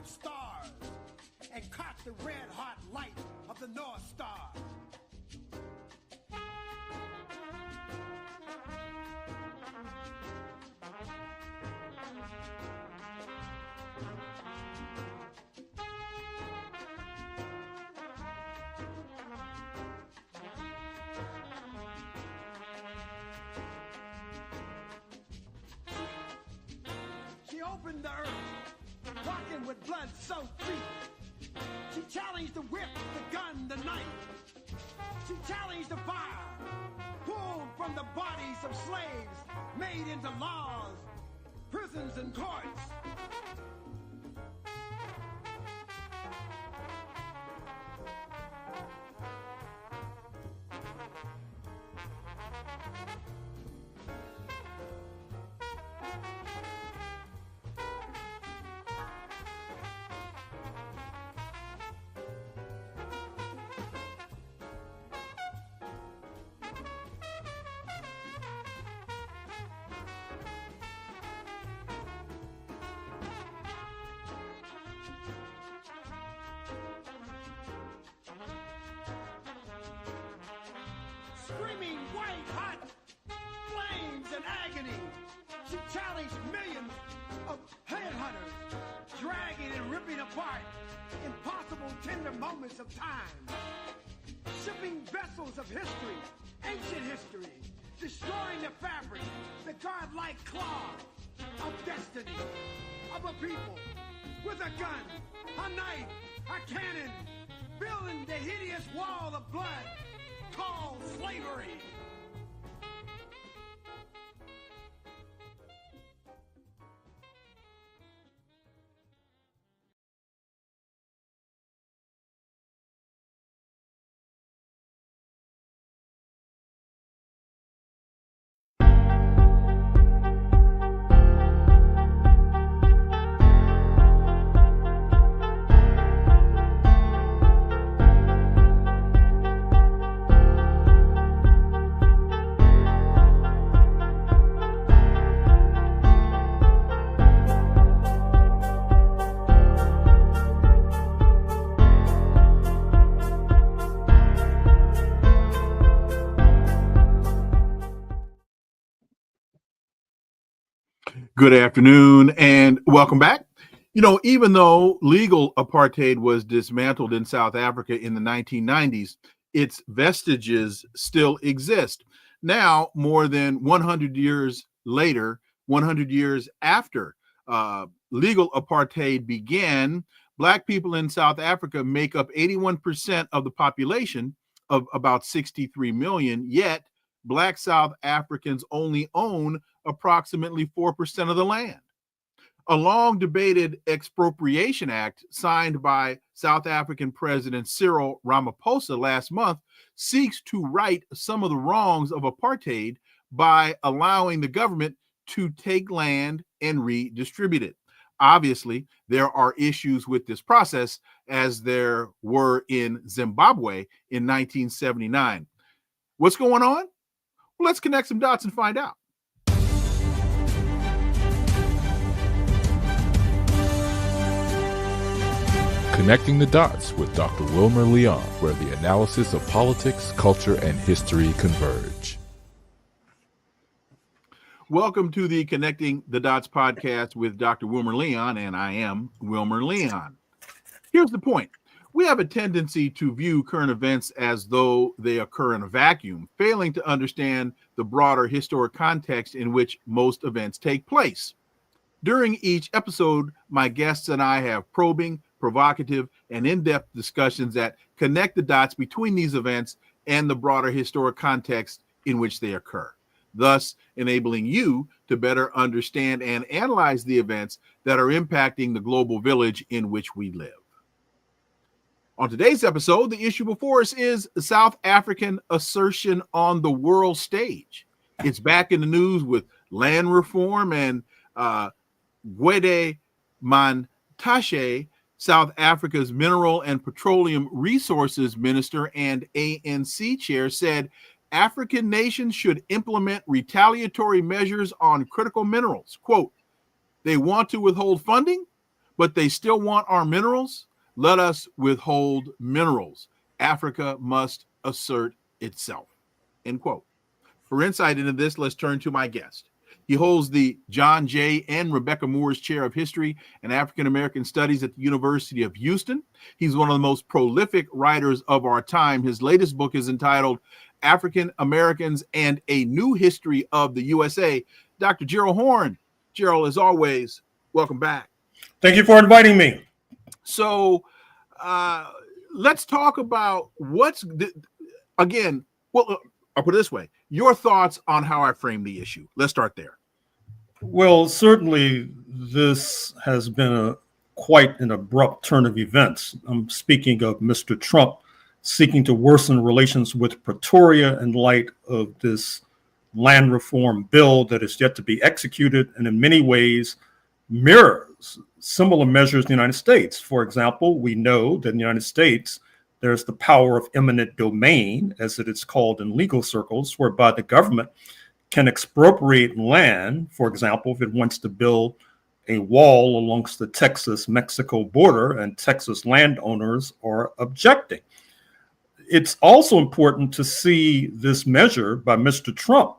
stars and caught the red-hot light of the North Star. She opened the earth, walking with blood-soaked feet. She challenged the whip, the gun, the knife. She challenged the fire, pulled from the bodies of slaves, made into laws, prisons, and courts. Screaming white-hot flames and agony, she challenged millions of headhunters, dragging and ripping apart impossible tender moments of time, shipping vessels of history, ancient history, destroying the fabric, the godlike claw of destiny, of a people with a gun, a knife, a cannon, building the hideous wall of blood called slavery. Good afternoon and welcome back. You know, even though legal apartheid was dismantled in South Africa in the 1990s, its vestiges still exist. Now, more than 100 years later, 100 years after legal apartheid began, Black people in South Africa make up 81% of the population of about 63 million, yet Black South Africans only own approximately 4% of the land. A long debated expropriation act signed by South African President Cyril Ramaphosa last month seeks to right some of the wrongs of apartheid by allowing the government to take land and redistribute it. Obviously, there are issues with this process, as there were in Zimbabwe in 1979. What's going on? Well, let's connect some dots and find out. Connecting the Dots with Dr. Wilmer Leon, where the analysis of politics, culture, and history converge. Welcome to the Connecting the Dots podcast with Dr. Wilmer Leon, and I am Wilmer Leon. Here's the point. We have a tendency to view current events as though they occur in a vacuum, failing to understand the broader historic context in which most events take place. During each episode, my guests and I have probing, provocative, and in-depth discussions that connect the dots between these events and the broader historic context in which they occur, thus enabling you to better understand and analyze the events that are impacting the global village in which we live. On today's episode, the issue before us is South African assertion on the world stage. It's back in the news with land reform and Gwede Mantashe, South Africa's Mineral and Petroleum Resources Minister and ANC chair, said African nations should implement retaliatory measures on critical minerals. Quote, they want to withhold funding, but they still want our minerals. Let us withhold minerals. Africa must assert itself. End quote. For insight into this, let's turn to my guest. He holds the John J. and Rebecca Moore's Chair of History and African American Studies at the University of Houston. He's one of the most prolific writers of our time. His latest book is entitled African Americans and a New History of the USA. Dr. Gerald Horne. Gerald, as always, welcome back. Thank you for inviting me. So let's talk about again, well, I'll put it this way. Your thoughts on how I frame the issue. Let's start there. Well, certainly this has been quite an abrupt turn of events. I'm speaking of Mr. Trump seeking to worsen relations with Pretoria in light of this land reform bill that is yet to be executed and in many ways mirrors similar measures in the United States. For example, we know that in the United States, there's the power of eminent domain, as it is called in legal circles, whereby the government can expropriate land, for example, if it wants to build a wall alongst the Texas-Mexico border and Texas landowners are objecting. It's also important to see this measure by Mr. Trump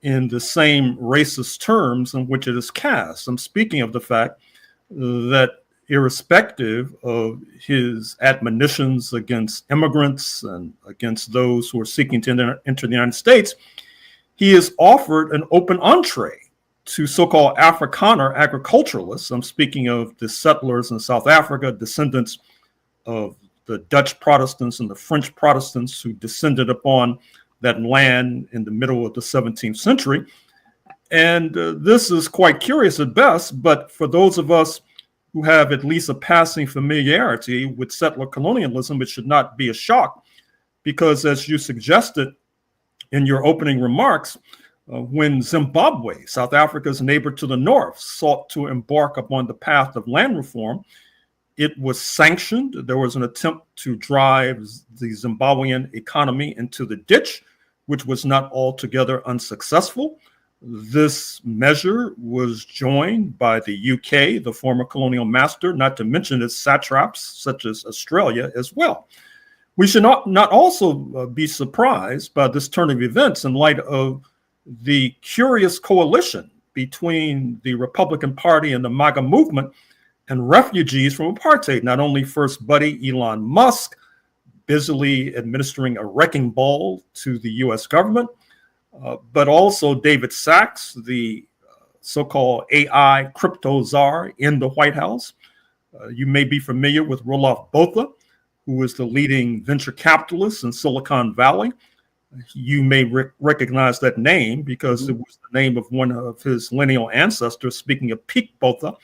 in the same racist terms in which it is cast. I'm speaking of the fact that irrespective of his admonitions against immigrants and against those who are seeking to enter the United States, he has offered an open entree to so-called Afrikaner agriculturalists. I'm speaking of the settlers in South Africa, descendants of the Dutch Protestants and the French Protestants who descended upon that land in the middle of the 17th century. And this is quite curious at best, but for those of us who have at least a passing familiarity with settler colonialism, it should not be a shock, because as you suggested in your opening remarks, when Zimbabwe, South Africa's neighbor to the north, sought to embark upon the path of land reform, it was sanctioned. There was an attempt to drive the Zimbabwean economy into the ditch, which was not altogether unsuccessful. This measure was joined by the UK, the former colonial master, not to mention its satraps, such as Australia as well. We should not also be surprised by this turn of events in light of the curious coalition between the Republican Party and the MAGA movement and refugees from apartheid. Not only First Buddy Elon Musk, busily administering a wrecking ball to the US government, but also David Sachs, the so-called AI crypto czar in the White House. You may be familiar with Roelof Botha, who is the leading venture capitalist in Silicon Valley. You may recognize that name because it was the name of one of his lineal ancestors, speaking of Pete Botha,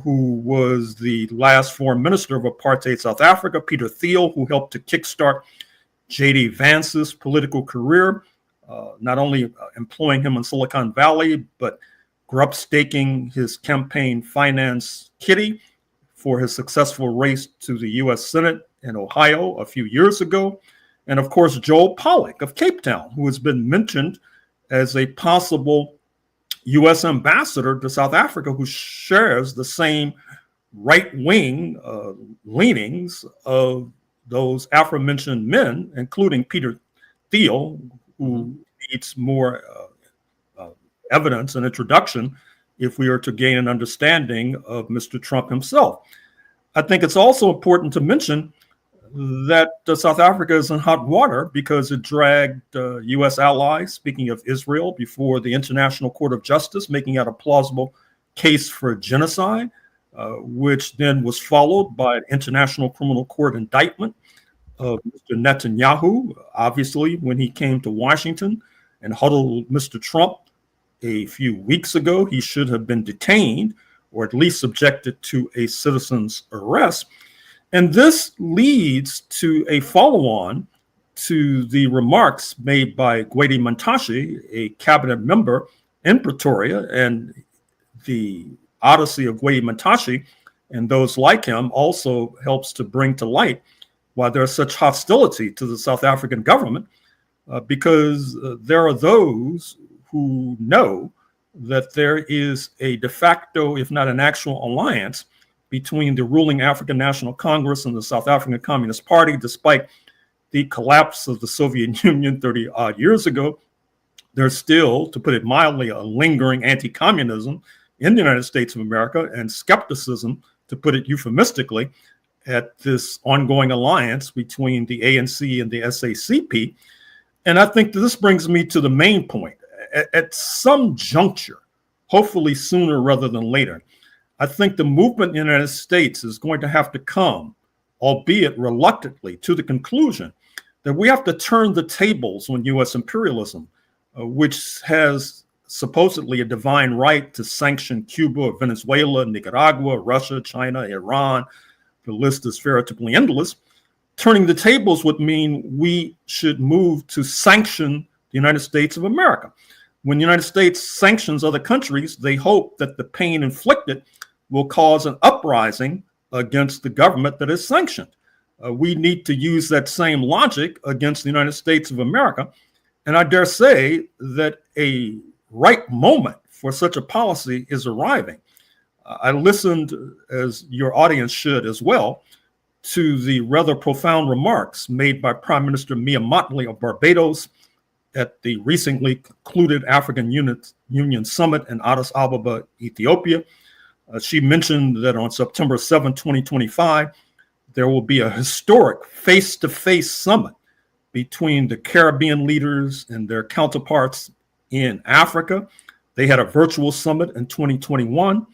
who was the last foreign minister of apartheid South Africa, Peter Thiel, who helped to kickstart J.D. Vance's political career, not only employing him in Silicon Valley, but grub-staking his campaign finance kitty for his successful race to the U.S. Senate in Ohio a few years ago. And of course, Joel Pollak of Cape Town, who has been mentioned as a possible U.S. ambassador to South Africa, who shares the same right-wing leanings of those aforementioned men, including Peter Thiel, who needs more evidence and introduction if we are to gain an understanding of Mr. Trump himself. I think it's also important to mention that South Africa is in hot water because it dragged U.S. allies, speaking of Israel, before the International Court of Justice, making out a plausible case for genocide, which then was followed by an International Criminal Court indictment of Mr. Netanyahu, obviously, when he came to Washington and huddled Mr. Trump a few weeks ago. He should have been detained or at least subjected to a citizen's arrest. And this leads to a follow-on to the remarks made by Gwede Mantashe, a cabinet member in Pretoria, and the odyssey of Gwede Mantashe and those like him also helps to bring to light why there's such hostility to the South African government, because there are those who know that there is a de facto, if not an actual alliance between the ruling African National Congress and the South African Communist Party, despite the collapse of the Soviet Union 30 odd years ago. There's still, to put it mildly, a lingering anti-communism in the United States of America, and skepticism, to put it euphemistically, at this ongoing alliance between the ANC and the SACP. And I think that this brings me to the main point. At some juncture, hopefully sooner rather than later, I think the movement in the United States is going to have to come, albeit reluctantly, to the conclusion that we have to turn the tables on U.S. imperialism, which has supposedly a divine right to sanction Cuba, Venezuela, Nicaragua, Russia, China, Iran. The list is veritably endless. Turning the tables would mean we should move to sanction the United States of America. When the United States sanctions other countries, they hope that the pain inflicted will cause an uprising against the government that is sanctioned. We need to use that same logic against the United States of America. And I dare say that a right moment for such a policy is arriving. I listened, as your audience should as well, to the rather profound remarks made by Prime Minister Mia Mottley of Barbados at the recently concluded African Union Summit in Addis Ababa, Ethiopia. She mentioned that on September 7, 2025, there will be a historic face-to-face summit between the Caribbean leaders and their counterparts in Africa. They had a virtual summit in 2021.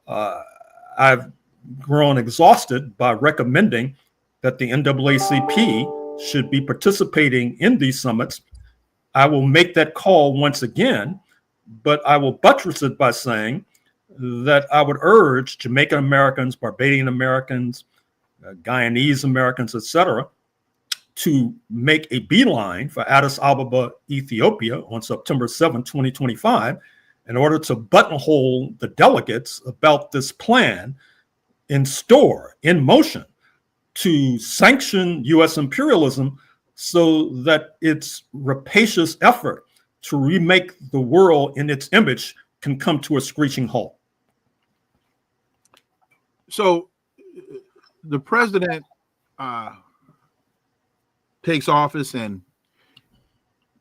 I've grown exhausted by recommending that the NAACP should be participating in these summits. I will make that call once again, but I will buttress it by saying that I would urge Jamaican Americans, Barbadian Americans, Guyanese Americans, etc., to make a beeline for Addis Ababa, Ethiopia on September 7, 2025, in order to buttonhole the delegates about this plan in store, in motion, to sanction U.S. imperialism so that its rapacious effort to remake the world in its image can come to a screeching halt. So the president takes office and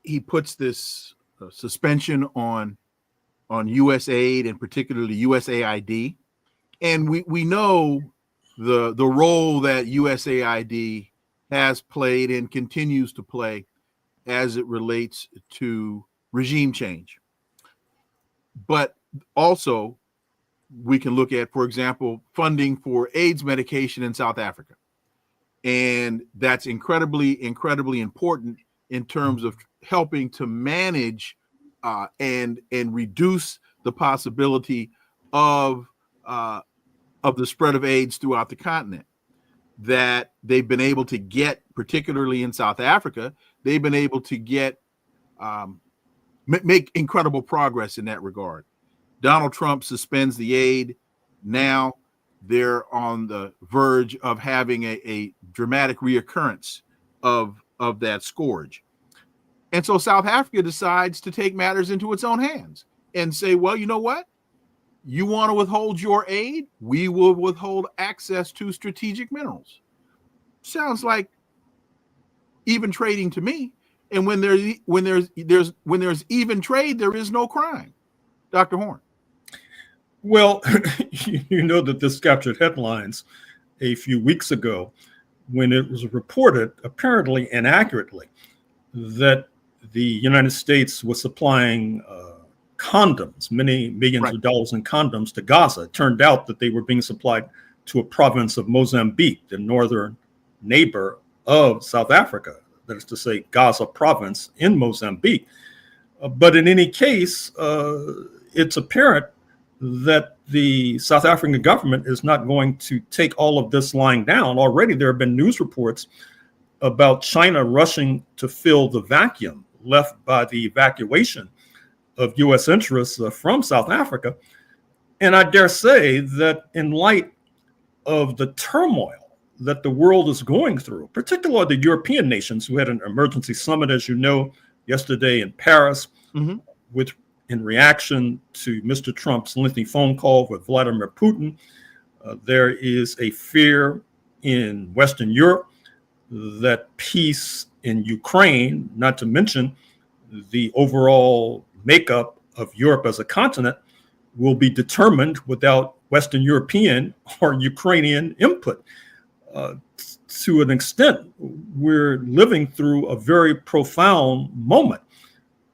he puts this suspension on U.S. aid, and particularly USAID. And we know the role that USAID has played and continues to play as it relates to regime change. But also, we can look at, for example, funding for AIDS medication in South Africa. And that's incredibly, incredibly important in terms of helping to manage and reduce the possibility of the spread of AIDS throughout the continent. That they've been able to get, particularly in South Africa, they've been able to get make incredible progress in that regard. Donald Trump suspends the aid. Now they're on the verge of having a dramatic reoccurrence of that scourge. And so South Africa decides to take matters into its own hands and say, well, you know what? You want to withhold your aid? We will withhold access to strategic minerals. Sounds like even trading to me. And when there's even trade, there is no crime. Dr. Horne. Well, you know that this captured headlines a few weeks ago when it was reported, apparently inaccurately, that the United States was supplying condoms, many millions of dollars in condoms to Gaza. It turned out that they were being supplied to a province of Mozambique, the northern neighbor of South Africa, that is to say, Gaza province in Mozambique. But in any case, it's apparent that the South African government is not going to take all of this lying down. Already there have been news reports about China rushing to fill the vacuum left by the evacuation of U.S. interests from South Africa. And I dare say that in light of the turmoil that the world is going through, particularly the European nations who had an emergency summit, as you know, yesterday in Paris, in reaction to Mr. Trump's lengthy phone call with Vladimir Putin, There is a fear in Western Europe that peace in Ukraine, not to mention the overall makeup of Europe as a continent, will be determined without Western European or Ukrainian input. To an extent, we're living through a very profound moment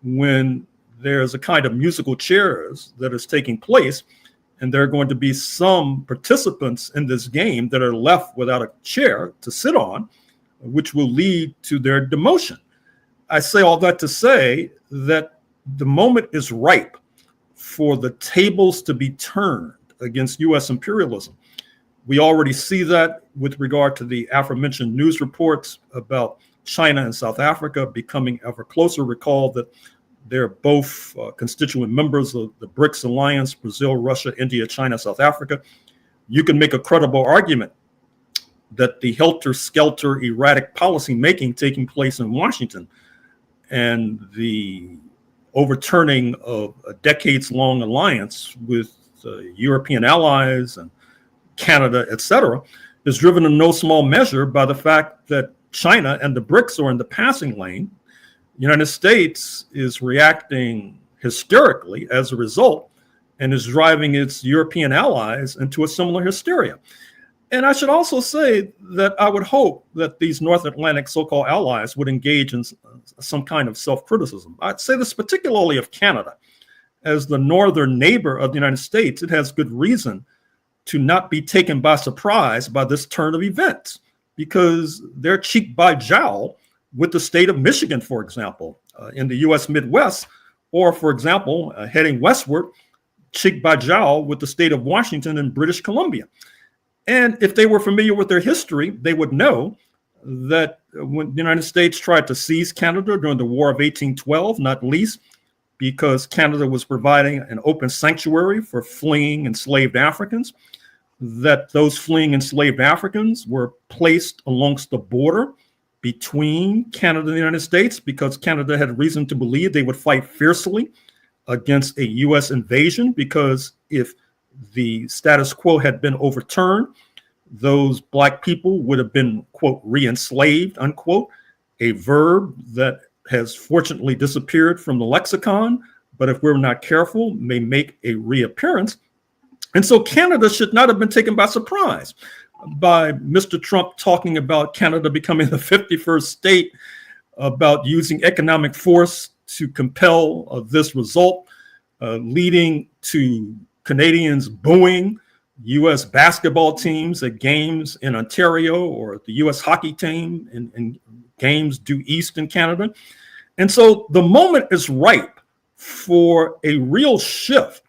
when there's a kind of musical chairs that is taking place, and there are going to be some participants in this game that are left without a chair to sit on, which will lead to their demotion. I say all that to say that the moment is ripe for the tables to be turned against U.S. imperialism. We already see that with regard to the aforementioned news reports about China and South Africa becoming ever closer. Recall that they're both constituent members of the BRICS alliance: Brazil, Russia, India, China, South Africa. You can make a credible argument that the helter-skelter erratic policy making taking place in Washington and the overturning of a decades-long alliance with European allies and Canada, et cetera, is driven in no small measure by the fact that China and the BRICS are in the passing lane. The United States is reacting hysterically as a result and is driving its European allies into a similar hysteria. And I should also say that I would hope that these North Atlantic so-called allies would engage in some kind of self-criticism. I'd say this particularly of Canada. As the northern neighbor of the United States, it has good reason to not be taken by surprise by this turn of events, because they're cheek by jowl with the state of Michigan, for example, in the U.S. Midwest, or, for example, heading westward, cheek by jowl with the state of Washington and British Columbia. And if they were familiar with their history, they would know that when the United States tried to seize Canada during the War of 1812, not least because Canada was providing an open sanctuary for fleeing enslaved Africans, that those fleeing enslaved Africans were placed alongst the border between Canada and the United States because Canada had reason to believe they would fight fiercely against a U.S. invasion, because if the status quo had been overturned, those Black people would have been, quote, re-enslaved, unquote, a verb that has fortunately disappeared from the lexicon, but if we're not careful, may make a reappearance. And so Canada should not have been taken by surprise by Mr. Trump talking about Canada becoming the 51st state, about using economic force to compel this result, leading to Canadians booing U.S. basketball teams at games in Ontario, or the U.S. hockey team in games due east in Canada. And so the moment is ripe for a real shift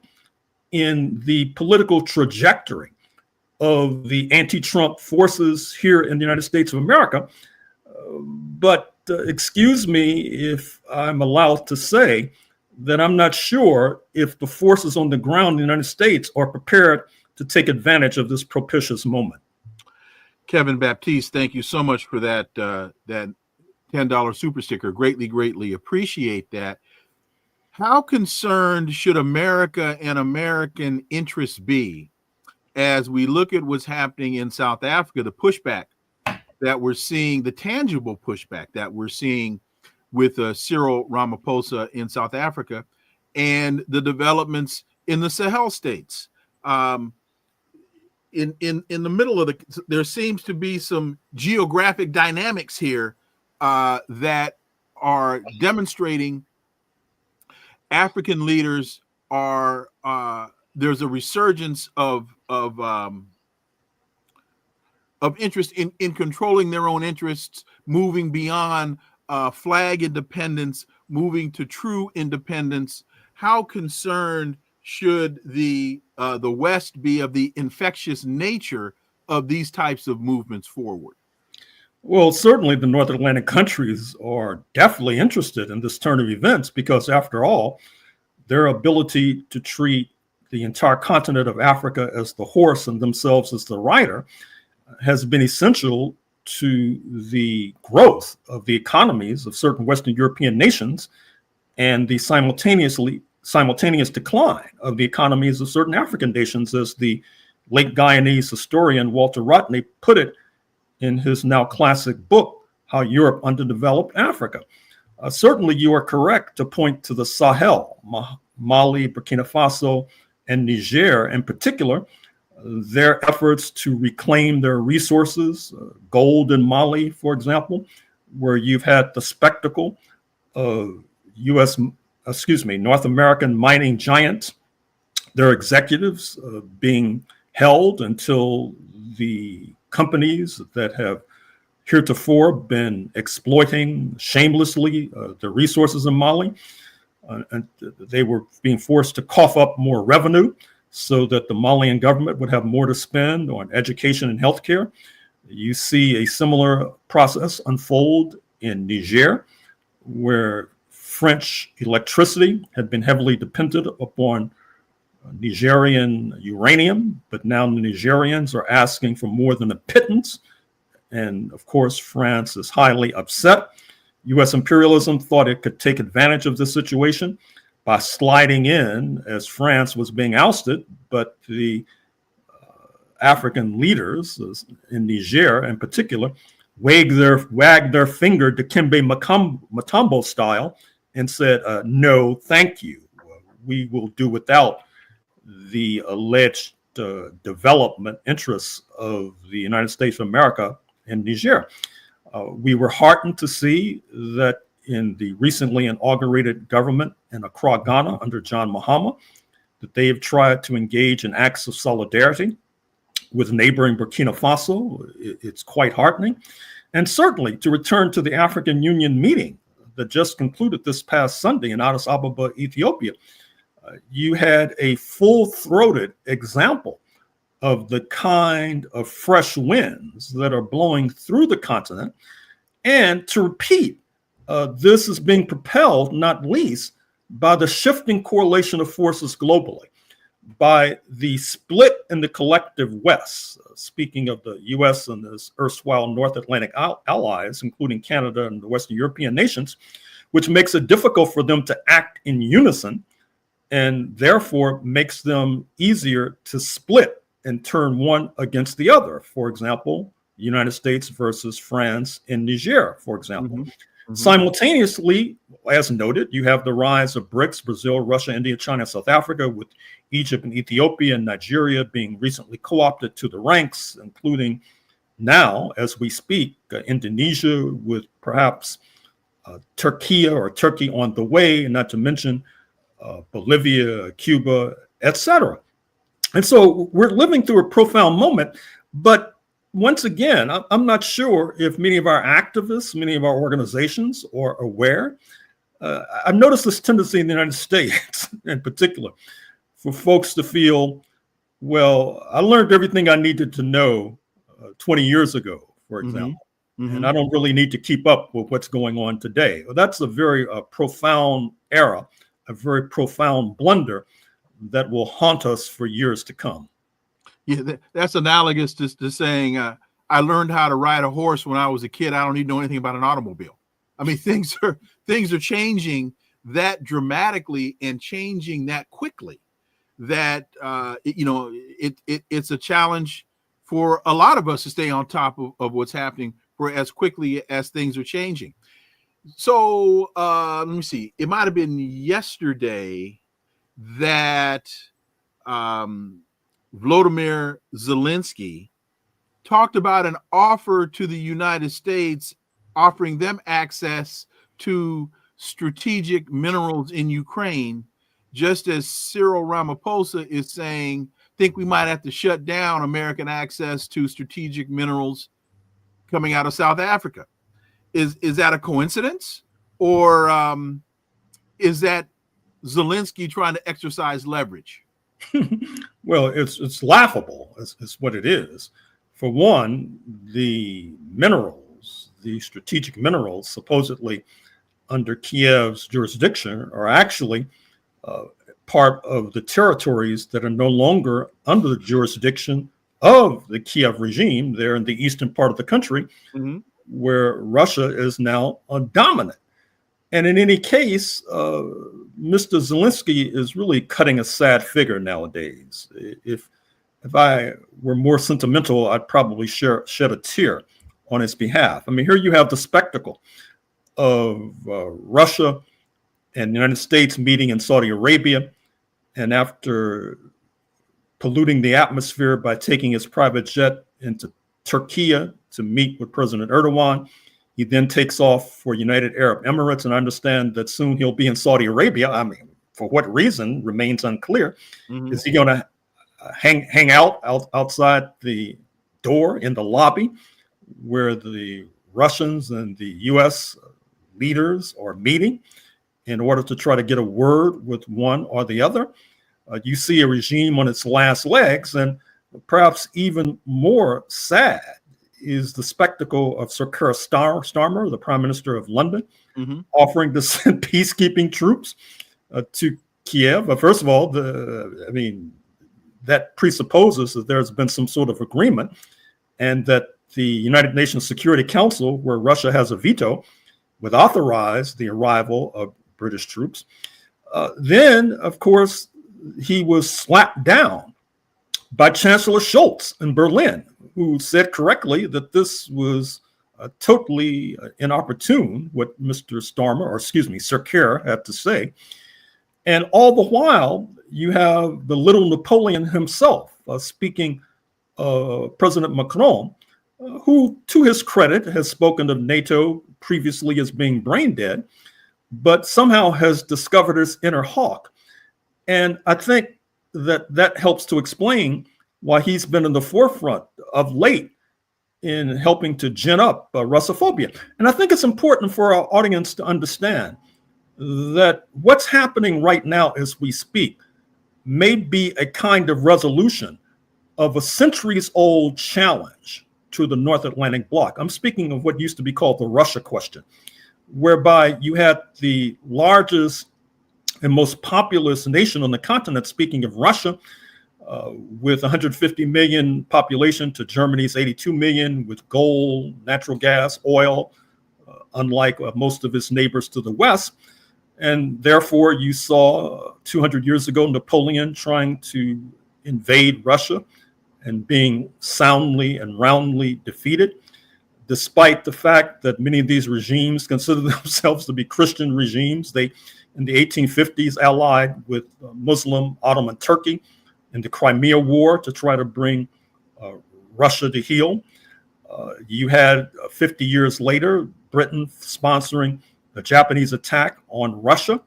in the political trajectory of the anti-Trump forces here in the United States of America. But excuse me if I'm allowed to say that I'm not sure if the forces on the ground in the United States are prepared to take advantage of this propitious moment. Kevin Baptiste, thank you so much for that that $10 super sticker. Greatly appreciate that. How concerned should America and American interests be as we look at what's happening in South Africa, the pushback that we're seeing, the tangible pushback that we're seeing with Cyril Ramaphosa in South Africa, and the developments in the Sahel states? In the middle of there seems to be some geographic dynamics here that are demonstrating African leaders are there's a resurgence of interest in controlling their own interests, moving beyond flag independence, moving to true independence. How concerned should the West be of the infectious nature of these types of movements forward? Well, certainly the North Atlantic countries are definitely interested in this turn of events, because after all, their ability to treat the entire continent of Africa as the horse and themselves as the rider has been essential to the growth of the economies of certain Western European nations and the simultaneous decline of the economies of certain African nations as the late Guyanese historian Walter Rodney put it in his now classic book, How Europe Underdeveloped Africa. Certainly you are correct to point to the Sahel, Mali, Burkina Faso, and Niger in particular, their efforts to reclaim their resources, gold in Mali, for example, where you've had the spectacle of North American mining giants, their executives being held until the companies that have heretofore been exploiting shamelessly the resources in Mali, and they were being forced to cough up more revenue so that the Malian government would have more to spend on education and healthcare. You see a similar process unfold in Niger, where French electricity had been heavily dependent upon Nigerian uranium, but now the Nigerians are asking for more than a pittance. And of course, France is highly upset. US imperialism thought it could take advantage of this situation by sliding in as France was being ousted, but the African leaders in Niger in particular wagged their finger Dikembe Mutombo style and said, no, thank you. We will do without the alleged development interests of the United States of America in Niger. We were heartened to see that in the recently inaugurated government in Accra, Ghana, under John Mahama, that they have tried to engage in acts of solidarity with neighboring Burkina Faso. It's quite heartening. And certainly, to return to the African Union meeting that just concluded this past Sunday in Addis Ababa, Ethiopia, you had a full-throated example of the kind of fresh winds that are blowing through the continent. And to repeat, this is being propelled, not least, by the shifting correlation of forces globally, by the split in the collective West. Speaking of the US and its erstwhile North Atlantic allies, including Canada and the Western European nations, which makes it difficult for them to act in unison and therefore makes them easier to split and turn one against the other. For example, United States versus France in Niger, for example. Mm-hmm. Mm-hmm. Simultaneously, as noted, you have the rise of BRICS, Brazil, Russia, India, China, South Africa, with Egypt and Ethiopia and Nigeria being recently co-opted to the ranks, including now, as we speak, Indonesia, with perhaps Turkey on the way, and not to mention Bolivia, Cuba, etc. And so we're living through a profound moment, but once again, I'm not sure if many of our activists, many of our organizations are aware. I've noticed this tendency in the United States in particular for folks to feel, well, I learned everything I needed to know 20 years ago, for example, and I don't really need to keep up with what's going on today. Well, that's a very profound error, a very profound blunder that will haunt us for years to come. Yeah, that's analogous to saying, I learned how to ride a horse when I was a kid. I don't need to know anything about an automobile. I mean, things are changing that dramatically and changing that quickly that, it's a challenge for a lot of us to stay on top of what's happening for as quickly as things are changing. So let me see. It might have been yesterday that Volodymyr Zelensky talked about an offer to the United States, offering them access to strategic minerals in Ukraine, just as Cyril Ramaphosa is saying, think we might have to shut down American access to strategic minerals coming out of South Africa. Is that a coincidence? Or is that Zelensky trying to exercise leverage? Well, it's laughable. It's what it is. For one, the minerals, the strategic minerals, supposedly under Kiev's jurisdiction, are actually part of the territories that are no longer under the jurisdiction of the Kiev regime. They're in the eastern part of the country, where Russia is now dominant. And in any case, Mr. Zelensky is really cutting a sad figure nowadays. If if I were more sentimental, I'd probably shed a tear on his behalf. I mean, here you have the spectacle of Russia and the United States meeting in Saudi Arabia, and after polluting the atmosphere by taking his private jet into Turkey to meet with President Erdogan, he then takes off for United Arab Emirates, and I understand that soon he'll be in Saudi Arabia. I mean, for what reason remains unclear. Mm-hmm. Is he going to hang out outside the door in the lobby where the Russians and the U.S. leaders are meeting in order to try to get a word with one or the other? You see a regime on its last legs, and perhaps even more sad is the spectacle of Sir Keir Starmer, the Prime Minister of London, mm-hmm. offering to send peacekeeping troops to Kiev. But first of all, that presupposes that there's been some sort of agreement, and that the United Nations Security Council, where Russia has a veto, would authorize the arrival of British troops. Then, of course, he was slapped down by Chancellor Scholz in Berlin, who said correctly that this was totally inopportune, what Mr. Sir Keir had to say. And all the while, you have the little Napoleon himself speaking, President Macron, who, to his credit, has spoken of NATO previously as being brain dead, but somehow has discovered his inner hawk. And I think that helps to explain why he's been in the forefront of late in helping to gin up Russophobia. And I think it's important for our audience to understand that what's happening right now as we speak may be a kind of resolution of a centuries-old challenge to the North Atlantic Bloc. I'm speaking of what used to be called the Russia question, whereby you had the largest and most populous nation on the continent, speaking of Russia, with 150 million population to Germany's 82 million, with gold, natural gas, oil, unlike most of its neighbors to the west. And therefore, you saw 200 years ago Napoleon trying to invade Russia and being soundly and roundly defeated, despite the fact that many of these regimes consider themselves to be Christian regimes. They, in the 1850s, allied with Muslim Ottoman Turkey in the Crimea War to try to bring Russia to heel. You had 50 years later, Britain sponsoring the Japanese attack on Russia.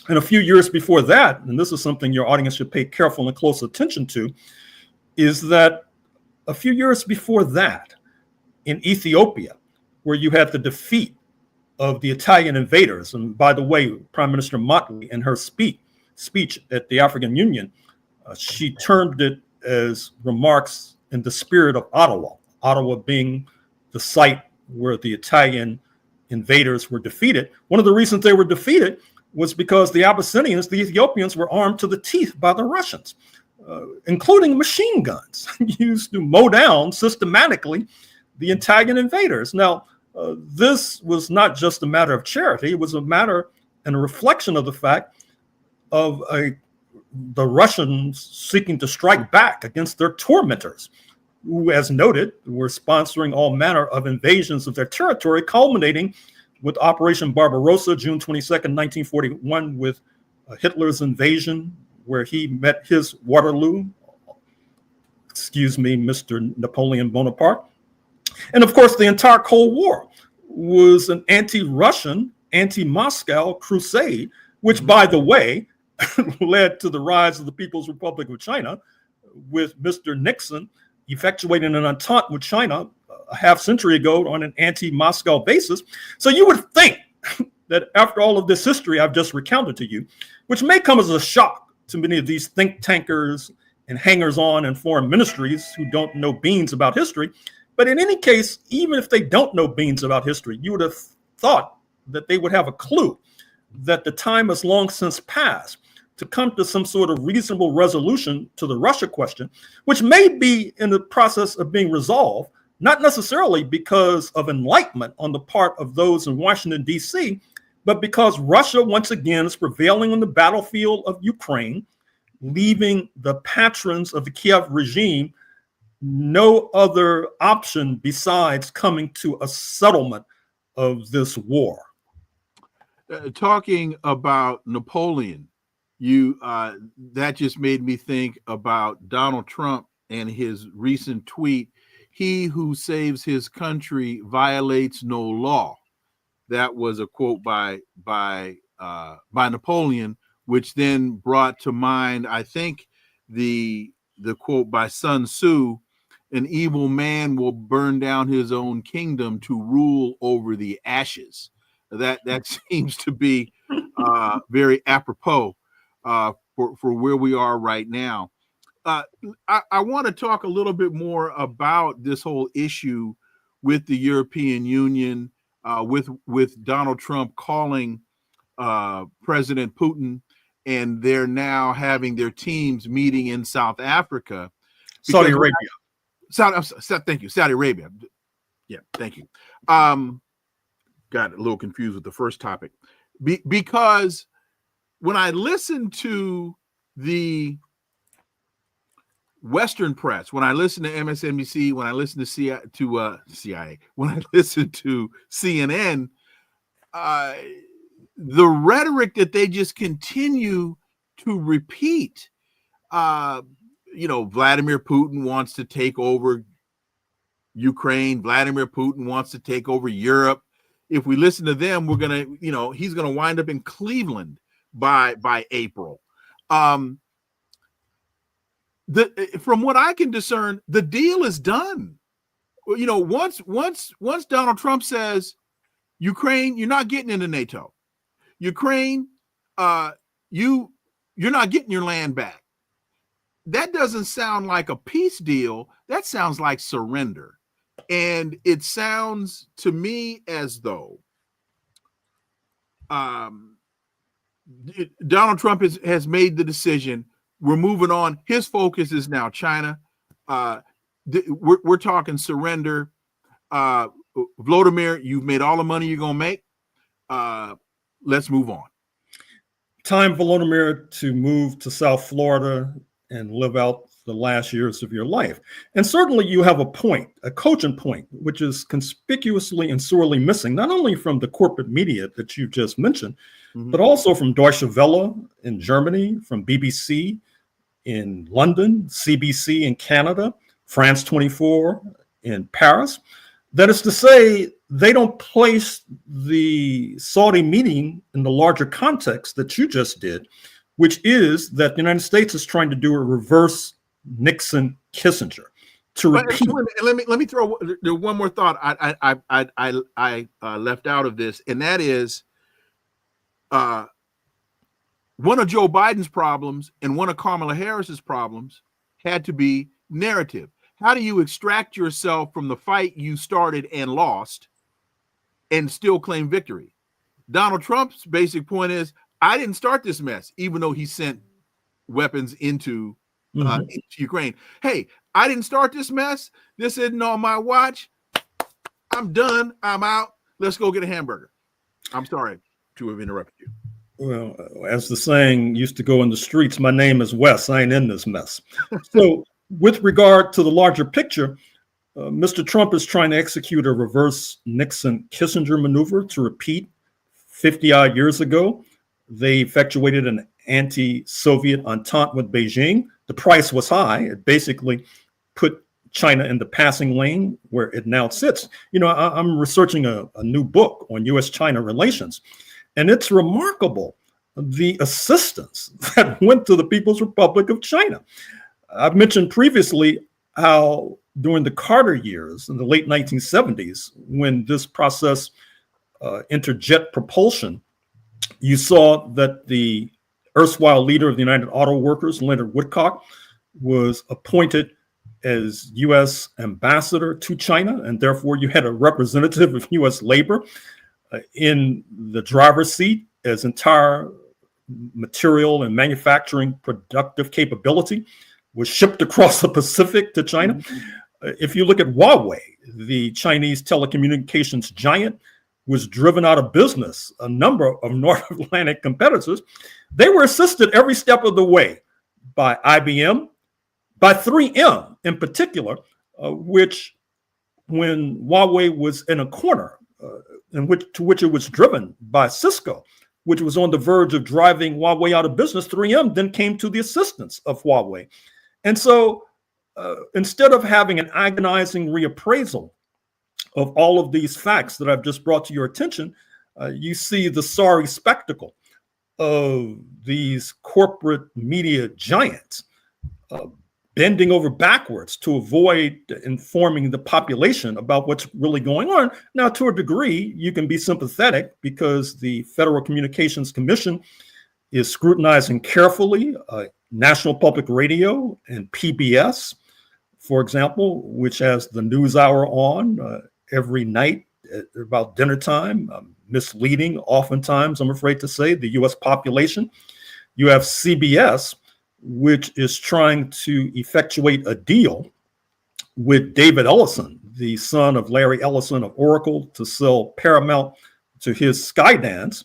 And a few years before that, and this is something your audience should pay careful and close attention to, is that a few years before that, in Ethiopia, where you had the defeat of the Italian invaders. And by the way, Prime Minister Motley, in her speech at the African Union, she termed it as remarks in the spirit of Ottawa being the site where the Italian invaders were defeated. One of the reasons they were defeated was because the Abyssinians, the Ethiopians, were armed to the teeth by the Russians, including machine guns used to mow down systematically the Italian invaders. Now, this was not just a matter of charity. It was a matter and a reflection of the fact of the Russians seeking to strike back against their tormentors, who, as noted, were sponsoring all manner of invasions of their territory, culminating with Operation Barbarossa, June 22nd, 1941, with Hitler's invasion, where he met his Waterloo, Mr. Napoleon Bonaparte. And of course, the entire Cold War was an anti-Russian, anti-Moscow crusade, which, by the way, led to the rise of the People's Republic of China, with Mr. Nixon effectuating an entente with China a half century ago on an anti-Moscow basis. So you would think that after all of this history I've just recounted to you, which may come as a shock to many of these think tankers and hangers-on in foreign ministries who don't know beans about history, but in any case, even if they don't know beans about history, you would have thought that they would have a clue that the time has long since passed to come to some sort of reasonable resolution to the Russia question, which may be in the process of being resolved, not necessarily because of enlightenment on the part of those in Washington, D.C., but because Russia once again is prevailing on the battlefield of Ukraine, leaving the patrons of the Kiev regime no other option besides coming to a settlement of this war. Talking about Napoleon, that just made me think about Donald Trump and his recent tweet. He who saves his country violates no law. That was a quote by Napoleon, which then brought to mind, I think, the quote by Sun Tzu: "An evil man will burn down his own kingdom to rule over the ashes." That seems to be very apropos for where we are right now. I want to talk a little bit more about this whole issue with the European Union, with Donald Trump calling President Putin, and they're now having their teams meeting in South Africa. Saudi Arabia. Thank you, Saudi Arabia. Yeah, thank you. Got a little confused with the first topic because when I listen to the Western press, when I listen to MSNBC, when I listen to CIA, when I listen to CNN, the rhetoric that they just continue to repeat, Vladimir Putin wants to take over Ukraine. Vladimir Putin wants to take over Europe. If we listen to them, we're going to, he's going to wind up in Cleveland by April. From what I can discern, the deal is done. Once Donald Trump says, Ukraine, you're not getting into NATO. Ukraine, you're not getting your land back. That doesn't sound like a peace deal. That sounds like surrender. And it sounds to me as though Donald Trump has made the decision. We're moving on. His focus is now China. We're talking surrender. Vladimir, you've made all the money you're going to make. Let's move on. Time, Vladimir, to move to South Florida and live out the last years of your life. And certainly you have a point, a cogent point, which is conspicuously and sorely missing, not only from the corporate media that you just mentioned, but also from Deutsche Welle in Germany, from BBC in London, CBC in Canada, France 24 in Paris. That is to say, they don't place the Saudi meeting in the larger context that you just did, which is that the United States is trying to do a reverse Nixon Kissinger to repeat. Let me throw one more thought I left out of this, and that is one of Joe Biden's problems and one of Kamala Harris's problems had to be narrative. How do you extract yourself from the fight you started and lost and still claim victory? Donald Trump's basic point is, I didn't start this mess, even though he sent weapons into Ukraine. Hey, I didn't start this mess. This isn't on my watch. I'm done. I'm out. Let's go get a hamburger. I'm sorry to have interrupted you. Well, as the saying used to go in the streets, my name is Wes. I ain't in this mess. So with regard to the larger picture, Mr. Trump is trying to execute a reverse Nixon-Kissinger maneuver to repeat 50-odd years ago. They effectuated an anti-Soviet entente with Beijing. The price was high. It basically put China in the passing lane where it now sits. I'm researching a new book on U.S.-China relations, and it's remarkable the assistance that went to the People's Republic of China. I've mentioned previously how during the Carter years in the late 1970s, when this process entered jet propulsion, you saw that the erstwhile leader of the United Auto Workers, Leonard Woodcock, was appointed as U.S. ambassador to China, and therefore you had a representative of U.S. labor in the driver's seat as entire material and manufacturing productive capability was shipped across the Pacific to China. If you look at Huawei, the Chinese telecommunications giant, was driven out of business. A number of North Atlantic competitors, they were assisted every step of the way by IBM, by 3M in particular, which when Huawei was in a corner, to which it was driven by Cisco, which was on the verge of driving Huawei out of business, 3M then came to the assistance of Huawei. And so instead of having an agonizing reappraisal of all of these facts that I've just brought to your attention, you see the sorry spectacle of these corporate media giants bending over backwards to avoid informing the population about what's really going on. Now, to a degree, you can be sympathetic because the Federal Communications Commission is scrutinizing carefully National Public Radio and PBS, for example, which has the NewsHour on every night at about dinner time, misleading oftentimes, I'm afraid to say, the US population. You have CBS, which is trying to effectuate a deal with David Ellison, the son of Larry Ellison of Oracle, to sell Paramount to his Skydance.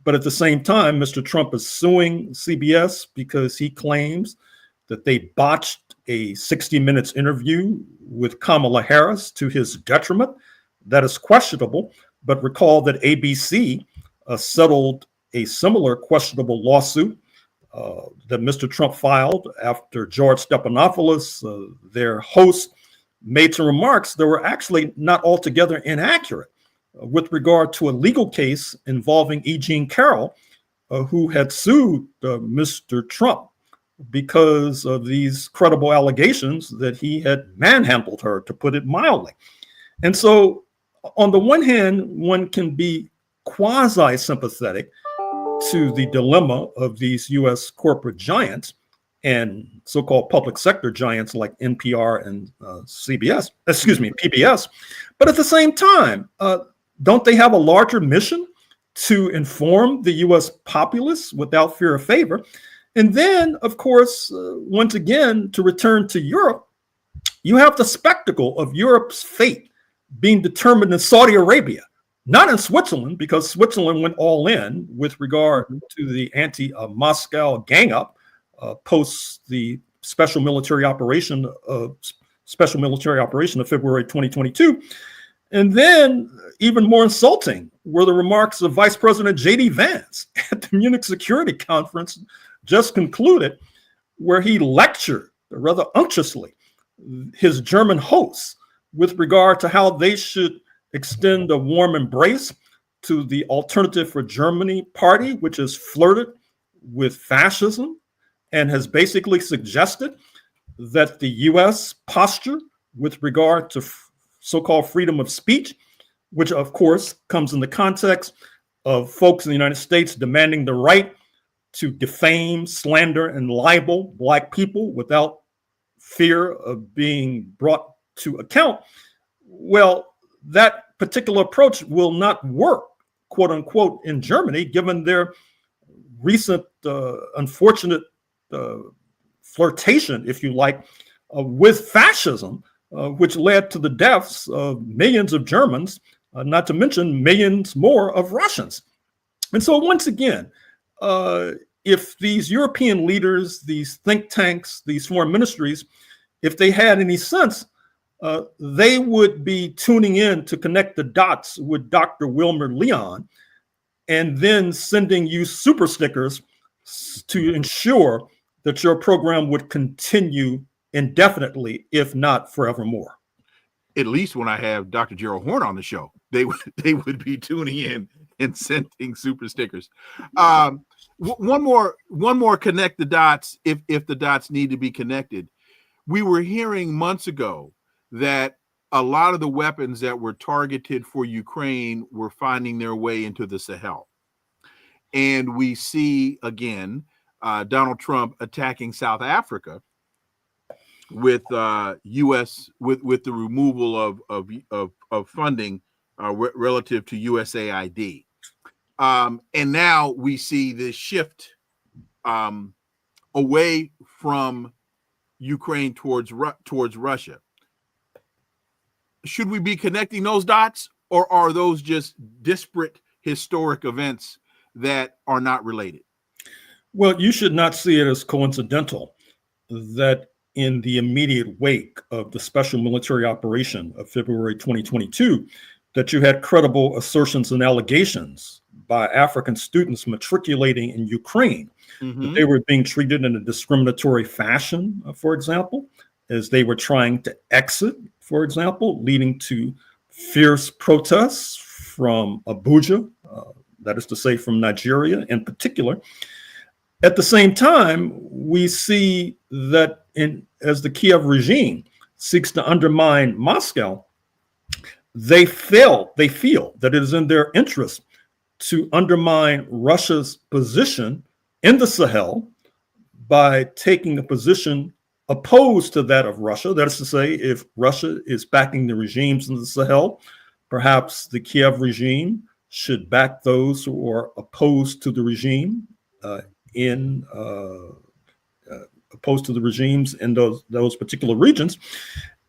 But at the same time, Mr. Trump is suing CBS because he claims that they botched a 60 Minutes interview with Kamala Harris to his detriment. That is questionable, but recall that ABC settled a similar questionable lawsuit that Mr. Trump filed after George Stephanopoulos, their host, made some remarks that were actually not altogether inaccurate with regard to a legal case involving E. Jean Carroll, who had sued Mr. Trump because of these credible allegations that he had manhandled her, to put it mildly. And so, on the one hand, one can be quasi-sympathetic to the dilemma of these U.S. corporate giants and so-called public sector giants like NPR and PBS. But at the same time, don't they have a larger mission to inform the U.S. populace without fear or favor? And then, of course, once again, to return to Europe, you have the spectacle of Europe's fate being determined in Saudi Arabia, not in Switzerland, because Switzerland went all in with regard to the anti-Moscow gang up post the special military operation of February 2022. And then, even more insulting were the remarks of Vice President J.D. Vance at the Munich Security Conference just concluded, where he lectured rather unctuously his German hosts with regard to how they should extend a warm embrace to the Alternative for Germany party, which has flirted with fascism and has basically suggested that the U.S. posture with regard to so-called freedom of speech, which of course comes in the context of folks in the United States demanding the right to defame, slander, and libel Black people without fear of being brought to account. Well, that particular approach will not work, quote unquote, in Germany, given their recent unfortunate flirtation, if you like, with fascism, which led to the deaths of millions of Germans, not to mention millions more of Russians. And so once again, if these European leaders, these think tanks, these foreign ministries, if they had any sense, they would be tuning in to connect the dots with Dr. Wilmer Leon and then sending you super stickers to ensure that your program would continue indefinitely, if not forevermore. At least when I have Dr. Gerald Horne on the show, they would be tuning in and sending super stickers. One more connect the dots if the dots need to be connected. We were hearing months ago that a lot of the weapons that were targeted for Ukraine were finding their way into the Sahel. And we see again Donald Trump attacking South Africa with U.S. with the removal of funding relative to USAID, and now we see this shift away from Ukraine towards Russia. Should we be connecting those dots, or are those just disparate historic events that are not related? Well, you should not see it as coincidental. that in the immediate wake of the special military operation of February 2022, that you had credible assertions and allegations by African students matriculating in Ukraine, that they were being treated in a discriminatory fashion, for example, as they were trying to exit, for example, leading to fierce protests from Abuja, that is to say from Nigeria in particular. At the same time, we see that as the Kiev regime seeks to undermine Moscow, they feel that it is in their interest to undermine Russia's position in the Sahel by taking a position opposed to that of Russia. That is to say, if Russia is backing the regimes in the Sahel, perhaps the Kiev regime should back those who are opposed to the regime opposed to the regimes in those particular regions.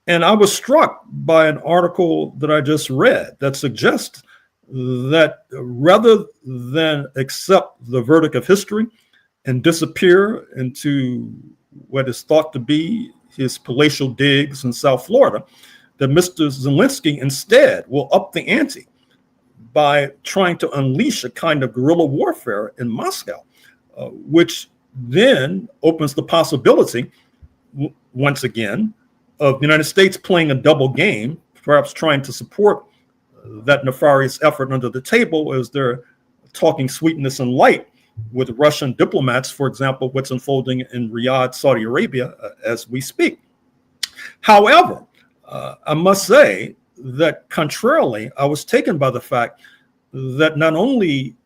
And I was struck by an article that I just read that suggests that rather than accept the verdict of history and disappear into what is thought to be his palatial digs in South Florida, that Mr. Zelensky instead will up the ante by trying to unleash a kind of guerrilla warfare in Moscow, which then opens the possibility, once again, of the United States playing a double game, perhaps trying to support that nefarious effort under the table as they're talking sweetness and light with Russian diplomats, for example, what's unfolding in Riyadh, Saudi Arabia, as we speak. However, I must say that contrarily, I was taken by the fact that not only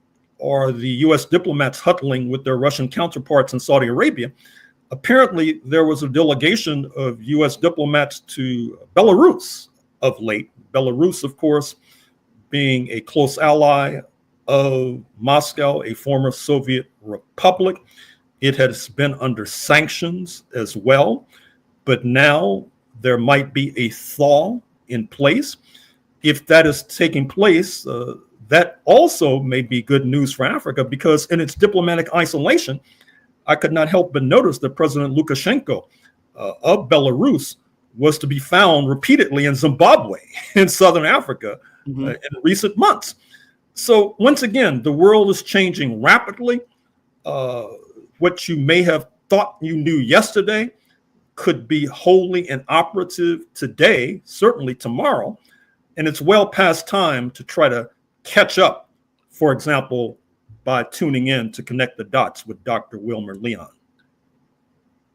are the U.S. diplomats huddling with their Russian counterparts in Saudi Arabia, apparently there was a delegation of U.S. diplomats to Belarus of late. Belarus, of course, being a close ally of Moscow, a former Soviet republic. It has been under sanctions as well, but now there might be a thaw in place. If that is taking place, that also may be good news for Africa, because in its diplomatic isolation, I could not help but notice that President Lukashenko of Belarus was to be found repeatedly in Zimbabwe, in Southern Africa, in recent months. So once again, the world is changing rapidly. What you may have thought you knew yesterday could be wholly inoperative today, certainly tomorrow. And it's well past time to try to catch up, for example, by tuning in to Connect the Dots with Dr. Wilmer Leon.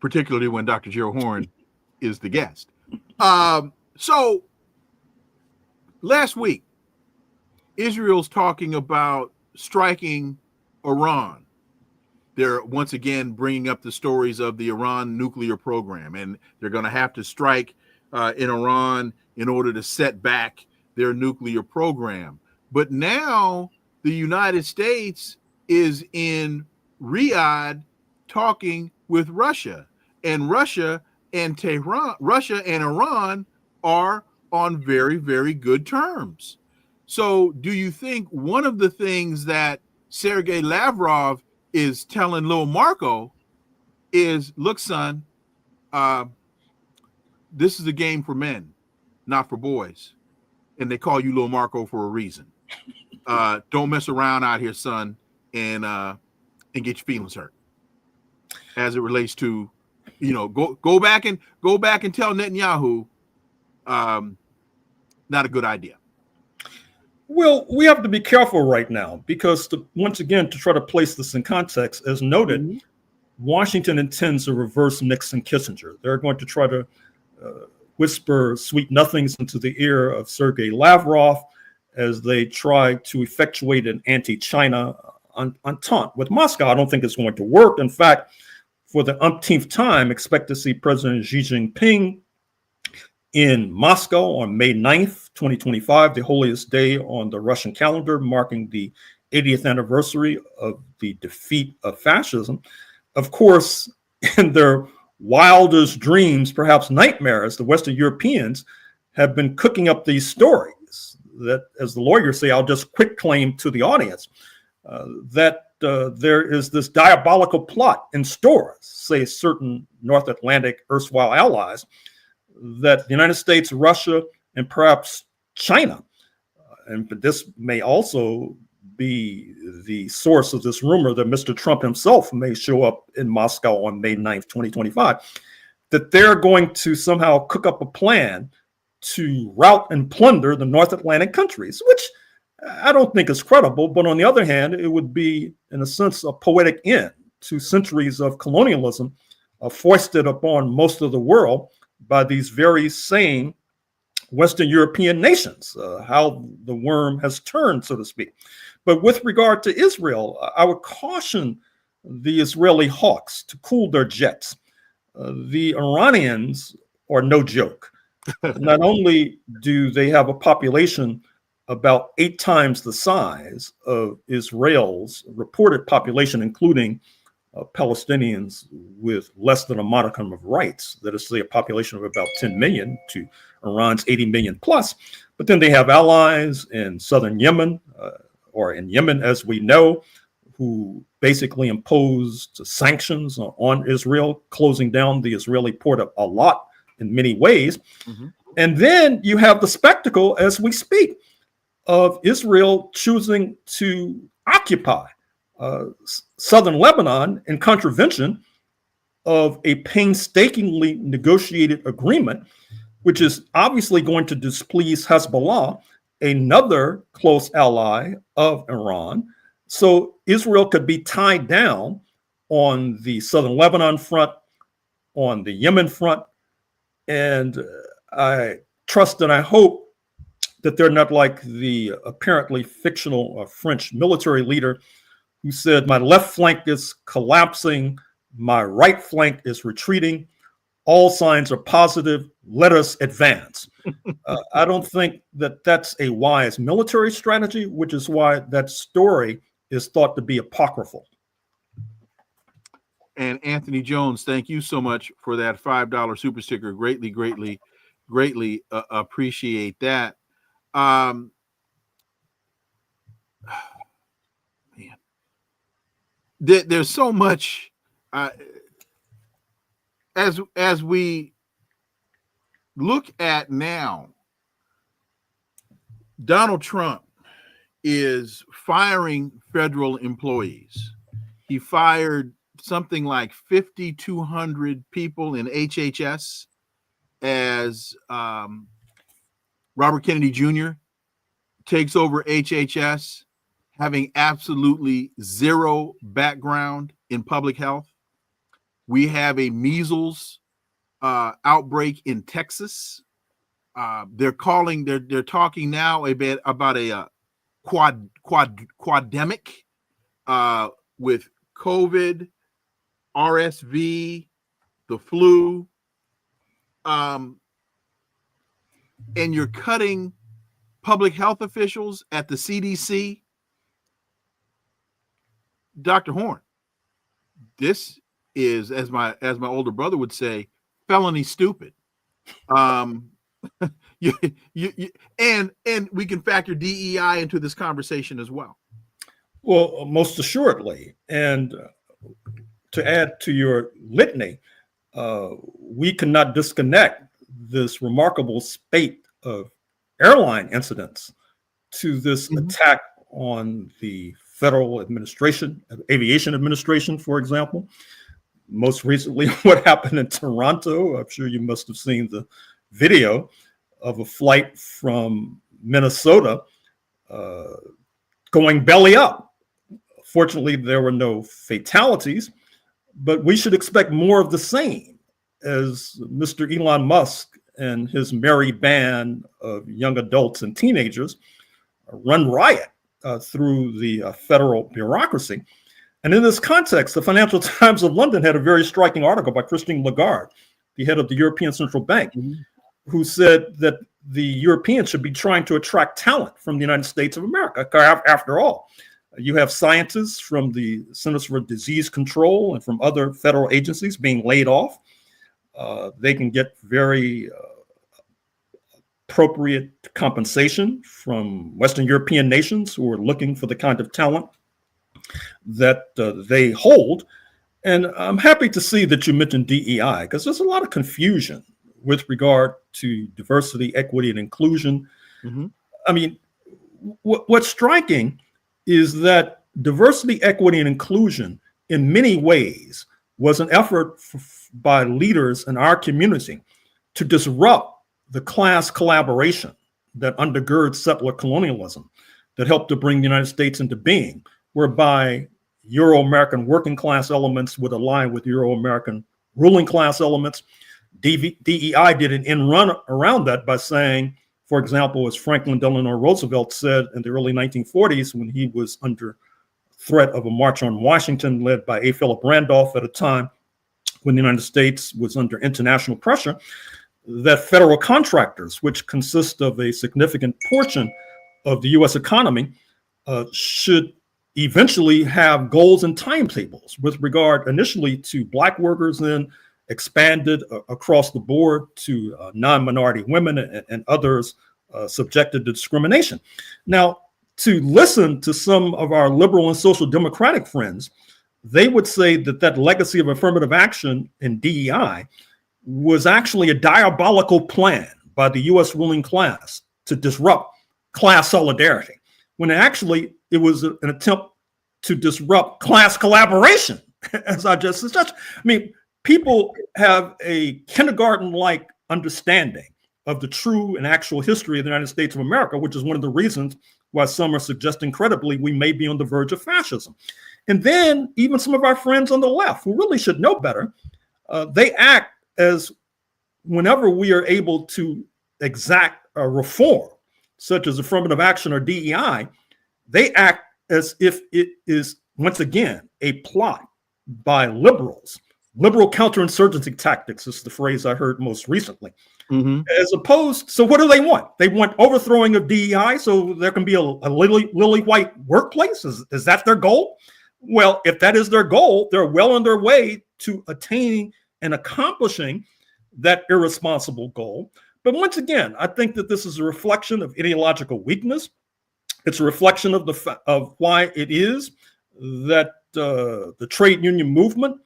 Particularly when Dr. Gerald Horne is the guest. So last week, Israel's talking about striking Iran. They're once again bringing up the stories of the Iran nuclear program, and they're going to have to strike in Iran in order to set back their nuclear program. But now the United States is in Riyadh talking with Russia, and Russia and Iran are on very, very good terms. So do you think one of the things that Sergei Lavrov is telling Lil Marco is, look, son, this is a game for men, not for boys. And they call you Lil Marco for a reason. Don't mess around out here, son, and get your feelings hurt. As it relates to, go back and tell Netanyahu, not a good idea. Well, we have to be careful right now because, once again, to try to place this in context, as noted, Washington intends to reverse Nixon Kissinger. They're going to try to whisper sweet nothings into the ear of Sergei Lavrov as they try to effectuate an anti-China entente with Moscow. I don't think it's going to work. In fact, for the umpteenth time, expect to see President Xi Jinping in Moscow on May 9th, 2025, the holiest day on the Russian calendar, marking the 80th anniversary of the defeat of fascism. Of course, in their wildest dreams, perhaps nightmares, the Western Europeans have been cooking up these stories that, as the lawyers say, I'll just quick claim to the audience, that there is this diabolical plot in store, say certain North Atlantic erstwhile allies, that the United States, Russia, and perhaps China, and this may also be the source of this rumor that Mr. Trump himself may show up in Moscow on May 9th, 2025, that they're going to somehow cook up a plan to rout and plunder the North Atlantic countries, which I don't think is credible. But on the other hand, it would be, in a sense, a poetic end to centuries of colonialism foisted upon most of the world by these very same Western European nations, how the worm has turned, so to speak. But with regard to Israel, I would caution the Israeli hawks to cool their jets. The Iranians are no joke. Not only do they have a population about 8 times the size of Israel's reported population, including Palestinians with less than a modicum of rights, that is to say a population of about 10 million to Iran's 80 million plus. But then they have allies in southern Yemen, or in Yemen, as we know, who basically imposed sanctions on Israel, closing down the Israeli port of Eilat in many ways. Mm-hmm. And then you have the spectacle, as we speak, of Israel choosing to occupy southern Lebanon in contravention of a painstakingly negotiated agreement, which is obviously going to displease Hezbollah, another close ally of Iran. So Israel could be tied down on the southern Lebanon front, on the Yemen front, and I trust and I hope that they're not like the apparently fictional French military leader who said, "My left flank is collapsing, my right flank is retreating. All signs are positive. Let us advance." I don't think that that's a wise military strategy, which is why that story is thought to be apocryphal. And Anthony Jones, thank you so much for that $5 super sticker. Greatly appreciate that. Man, there's so much as we look at now. Donald Trump is firing federal employees. He fired something like 5,200 people in HHS as Robert Kennedy Jr. takes over HHS, having absolutely zero background in public health. We have a measles outbreak in Texas. They're talking now a bit about a quademic with COVID, RSV, the flu, and you're cutting public health officials at the CDC. Dr. Horne, this is, as my older brother would say, felony stupid. And we can factor DEI into this conversation as well. Well, most assuredly. And to add to your litany, we cannot disconnect this remarkable spate of airline incidents to this attack on the Federal Administration, Aviation Administration, for example. Most recently, what happened in Toronto, I'm sure you must have seen the video of a flight from Minnesota going belly up. Fortunately, there were no fatalities, but we should expect more of the same as Mr. Elon Musk and his merry band of young adults and teenagers run riot through the federal bureaucracy. And in this context, the Financial Times of London had a very striking article by Christine Lagarde, the head of the European Central Bank, who said that the Europeans should be trying to attract talent from the United States of America. After all, you have scientists from the Centers for Disease Control and from other federal agencies being laid off. They can get very appropriate compensation from Western European nations who are looking for the kind of talent that they hold. And I'm happy to see that you mentioned DEI, because there's a lot of confusion with regard to diversity, equity, and inclusion. Mm-hmm. I mean, what's striking is that diversity, equity, and inclusion in many ways was an effort by leaders in our community to disrupt the class collaboration that undergirds settler colonialism, that helped to bring the United States into being, whereby Euro-American working class elements would align with Euro-American ruling class elements. DEI did an end run around that by saying, for example, as Franklin Delano Roosevelt said in the early 1940s, when he was under threat of a march on Washington led by A. Philip Randolph at a time when the United States was under international pressure, that federal contractors, which consist of a significant portion of the U.S. economy, should eventually have goals and timetables with regard initially to Black workers, then expanded across the board to non-minority women and others subjected to discrimination. Now, to listen to some of our liberal and social democratic friends, they would say that that legacy of affirmative action in DEI was actually a diabolical plan by the U.S. ruling class to disrupt class solidarity, when actually it was an attempt to disrupt class collaboration, as I just suggested. I mean, people have a kindergarten-like understanding of the true and actual history of the United States of America, which is one of the reasons why some are suggesting credibly we may be on the verge of fascism. And then even some of our friends on the left, who really should know better, they act as whenever we are able to exact a reform, such as affirmative action or DEI, they act as if it is, once again, a plot by liberals. Liberal counterinsurgency tactics is the phrase I heard most recently. Mm-hmm. As opposed, so what do they want? They want overthrowing of DEI so there can be a lily white workplace? Is that their goal? Well, if that is their goal, they're well on their way to attaining and accomplishing that irresponsible goal. But once again, I think that this is a reflection of ideological weakness. It's a reflection of why it is that the trade union movement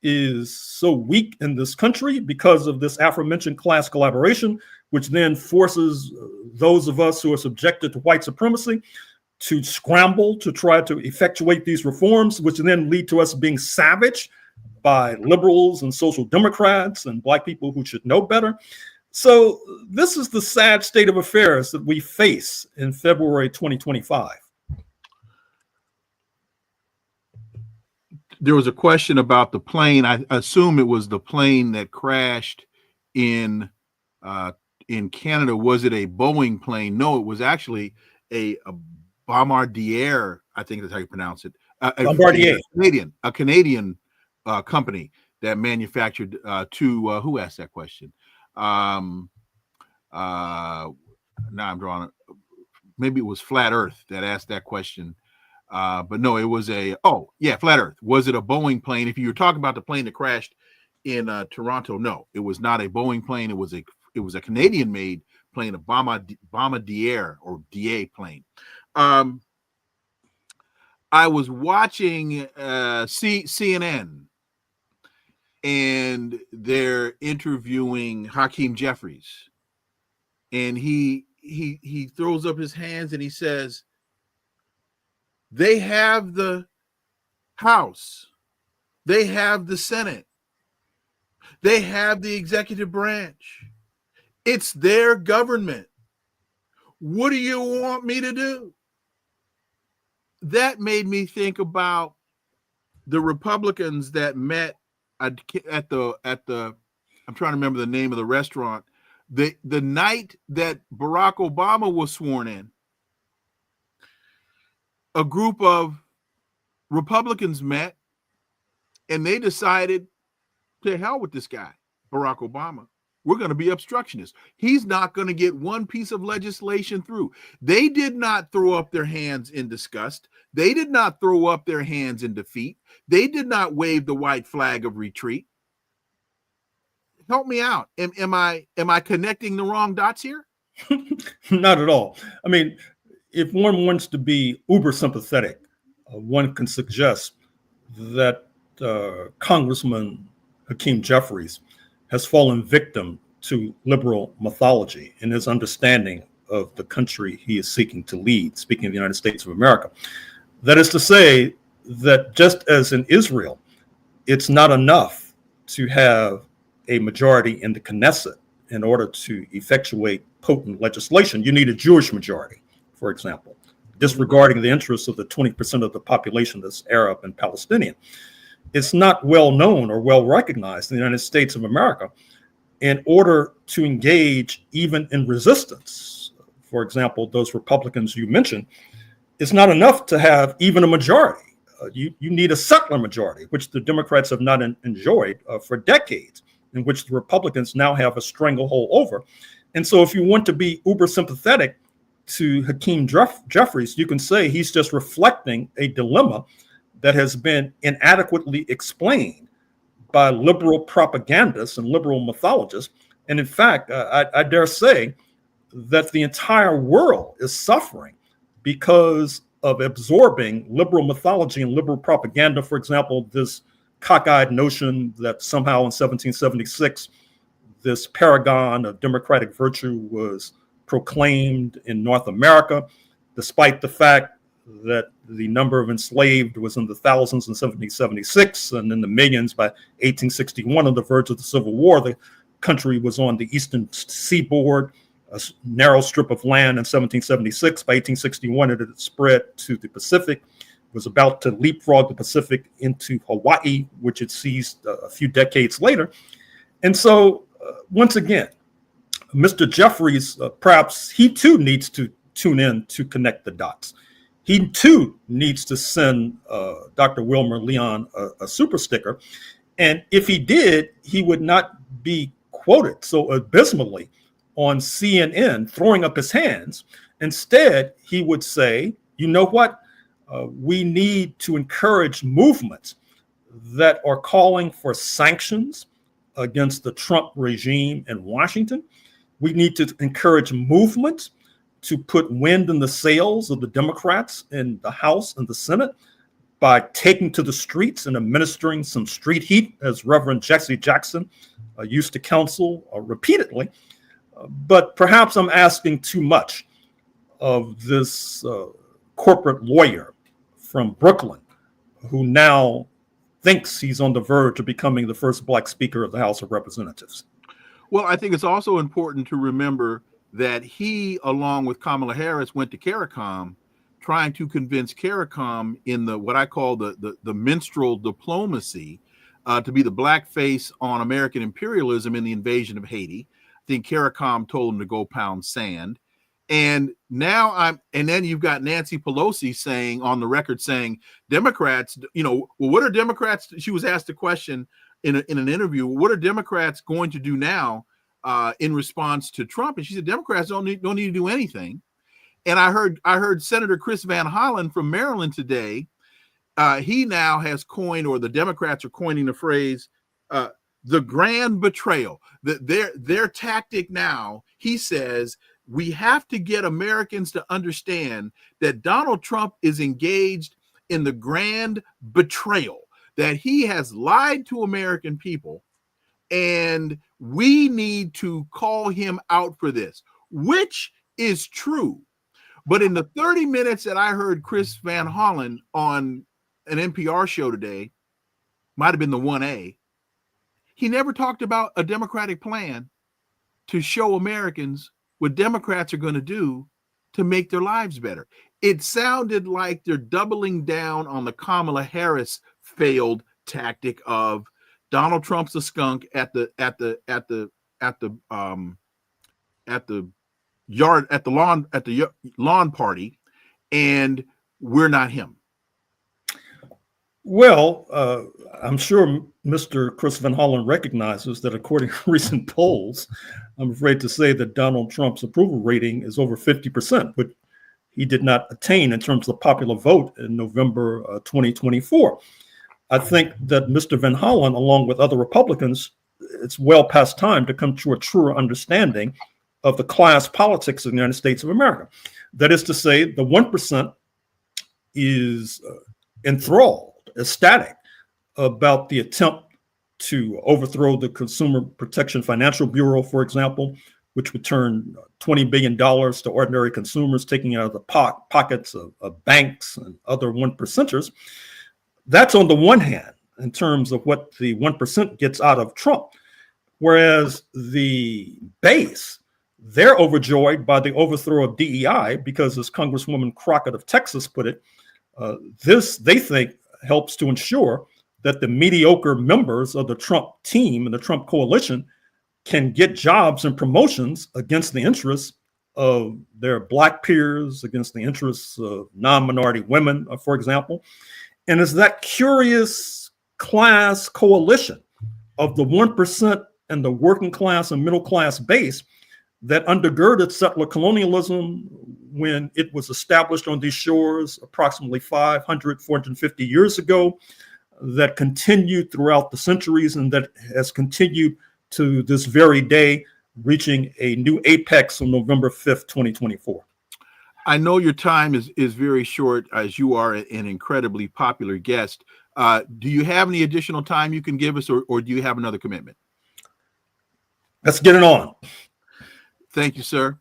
is so weak in this country, because of this aforementioned class collaboration, which then forces those of us who are subjected to white supremacy to scramble to try to effectuate these reforms, which then lead to us being savaged by liberals and social democrats and Black people who should know better. So this is the sad state of affairs that we face in February 2025. There was a question about the plane. I assume it was the plane that crashed in Canada. Was it a Boeing plane? No, it was actually a Bombardier. I think that's how you pronounce it. Bombardier, a Canadian company that manufactured two. Who asked that question? Now I'm drawing. Maybe it was Flat Earth that asked that question. But no, it was Flat Earth. Was it a Boeing plane? If you were talking about the plane that crashed in Toronto, no, it was not a Boeing plane. It was a Canadian-made plane, a Bombardier or DA plane. I was watching CNN, and they're interviewing Hakeem Jeffries, and he throws up his hands and he says, they have the House, they have the Senate, they have the executive branch. It's their government. What do you want me to do? That made me think about the Republicans that met at the I'm trying to remember the name of the restaurant, the night that Barack Obama was sworn in. A group of Republicans met and they decided, to hell with this guy, Barack Obama. We're going to be obstructionists. He's not going to get one piece of legislation through. They did not throw up their hands in disgust. They did not throw up their hands in defeat. They did not wave the white flag of retreat. Help me out. Am I connecting the wrong dots here? Not at all. I mean, if one wants to be uber sympathetic one can suggest that Congressman Hakeem Jeffries has fallen victim to liberal mythology in his understanding of the country he is seeking to lead, speaking of the United States of America. That is to say that just as in Israel, it's not enough to have a majority in the Knesset in order to effectuate potent legislation. You need a Jewish majority, for example, disregarding the interests of the 20% of the population that's Arab and Palestinian. It's not well known or well recognized in the United States of America. In order to engage even in resistance, for example, those Republicans you mentioned, it's not enough to have even a majority. You need a settler majority, which the Democrats have not enjoyed for decades, in which the Republicans now have a stranglehold over. And so if you want to be uber sympathetic to Hakeem Jeffries, you can say he's just reflecting a dilemma that has been inadequately explained by liberal propagandists and liberal mythologists. And in fact, I dare say that the entire world is suffering because of absorbing liberal mythology and liberal propaganda. For example, this cockeyed notion that somehow in 1776, this paragon of democratic virtue was proclaimed in North America, despite the fact that the number of enslaved was in the thousands in 1776 and in the millions by 1861 on the verge of the Civil War. The country was on the eastern seaboard, a narrow strip of land in 1776. By 1861, it had spread to the Pacific, was about to leapfrog the Pacific into Hawaii, which it seized a few decades later. And so, once again, Mr. Jeffries, perhaps he too needs to tune in to connect the dots. He too needs to send Dr. Wilmer Leon a super sticker. And if he did, he would not be quoted so abysmally on CNN throwing up his hands. Instead, he would say, you know what? We need to encourage movements that are calling for sanctions against the Trump regime in Washington. We need to encourage movements to put wind in the sails of the Democrats in the House and the Senate by taking to the streets and administering some street heat, as Reverend Jesse Jackson used to counsel repeatedly. But perhaps I'm asking too much of this corporate lawyer from Brooklyn, who now thinks he's on the verge of becoming the first Black Speaker of the House of Representatives. Well, I think it's also important to remember that he, along with Kamala Harris, went to CARICOM trying to convince CARICOM in the what I call the minstrel diplomacy to be the black face on American imperialism in the invasion of Haiti. I think CARICOM told him to go pound sand. And now then you've got Nancy Pelosi saying on the record saying Democrats, well, what are Democrats? She was asked a question in an interview. What are Democrats going to do now in response to Trump? And she said, Democrats don't need to do anything. And I heard Senator Chris Van Hollen from Maryland today. He now has coined, or the Democrats are coining the phrase, the grand betrayal. Their tactic now, he says, we have to get Americans to understand that Donald Trump is engaged in the grand betrayal, that he has lied to American people, and we need to call him out for this, which is true. But in the 30 minutes that I heard Chris Van Hollen on an NPR show today, might have been the 1A, he never talked about a Democratic plan to show Americans what Democrats are going to do to make their lives better. It sounded like they're doubling down on the Kamala Harris failed tactic of Donald Trump's a skunk at the lawn party, and we're not him. Well, I'm sure Mr. Chris Van Hollen recognizes that according to recent polls, I'm afraid to say that Donald Trump's approval rating is over 50%, which he did not attain in terms of the popular vote in November 2024. I think that Mr. Van Hollen, along with other Republicans, it's well past time to come to a truer understanding of the class politics of the United States of America. That is to say, the 1% is enthralled, ecstatic about the attempt to overthrow the Consumer Protection Financial Bureau, for example, which would turn $20 billion to ordinary consumers, taking out of the pockets of banks and other one percenters. That's on the one hand, in terms of what the 1% gets out of Trump. Whereas the base, they're overjoyed by the overthrow of DEI because, as Congresswoman Crockett of Texas put it, this, they think, helps to ensure that the mediocre members of the Trump team and the Trump coalition can get jobs and promotions against the interests of their Black peers, against the interests of non-minority women, for example. And it's that curious class coalition of the 1% and the working class and middle class base that undergirded settler colonialism when it was established on these shores approximately 500, 450 years ago, that continued throughout the centuries and that has continued to this very day, reaching a new apex on November 5th, 2024. I know your time is very short, as you are an incredibly popular guest. Do you have any additional time you can give us, or do you have another commitment? Let's get it on. Thank you, sir.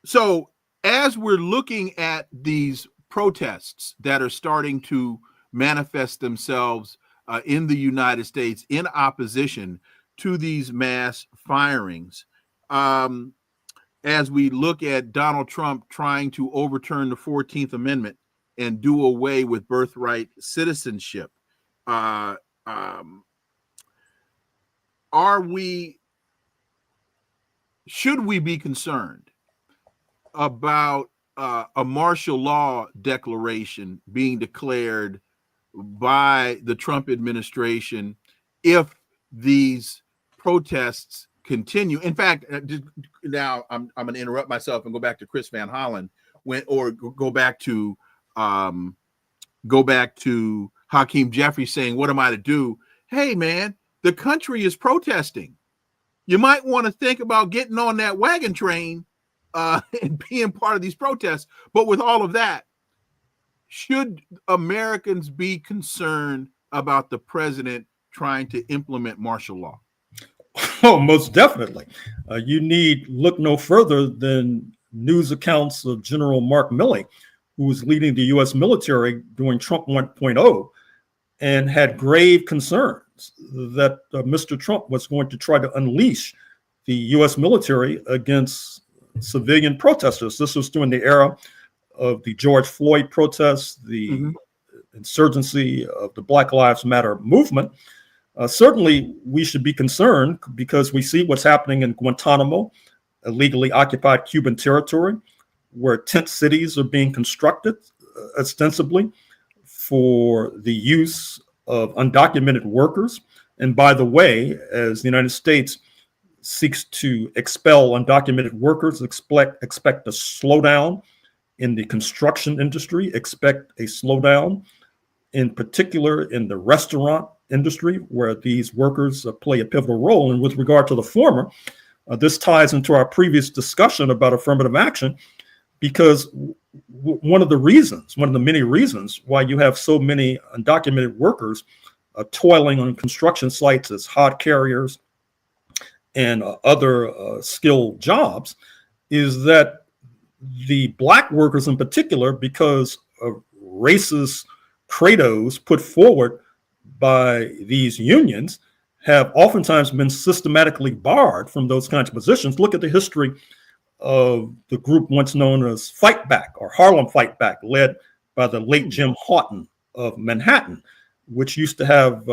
So as we're looking at these protests that are starting to manifest themselves in the United States in opposition to these mass firings, as we look at Donald Trump trying to overturn the 14th Amendment and do away with birthright citizenship, should we be concerned about a martial law declaration being declared by the Trump administration if these protests continue? In fact, now I'm going to interrupt myself and go back to Chris Van Hollen, go back to Hakeem Jeffries saying, "What am I to do?" Hey, man, the country is protesting. You might want to think about getting on that wagon train and being part of these protests. But with all of that, should Americans be concerned about the president trying to implement martial law? Oh, most definitely. You need look no further than news accounts of General Mark Milley, who was leading the U.S. military during Trump 1.0 and had grave concerns that Mr. Trump was going to try to unleash the U.S. military against civilian protesters. This was during the era of the George Floyd protests, the insurgency of the Black Lives Matter movement. Certainly, we should be concerned because we see what's happening in Guantanamo, illegally occupied Cuban territory, where tent cities are being constructed ostensibly for the use of undocumented workers. And by the way, as the United States seeks to expel undocumented workers, expect a slowdown in the construction industry, expect a slowdown in particular in the restaurant industry, where these workers play a pivotal role. And with regard to the former, this ties into our previous discussion about affirmative action, because one of the many reasons why you have so many undocumented workers toiling on construction sites as hod carriers and other skilled jobs is that the Black workers in particular, because of racist credos put forward by these unions, have oftentimes been systematically barred from those kinds of positions. Look at the history of the group once known as Fight Back or Harlem Fight Back, led by the late Jim Houghton of Manhattan, which used to have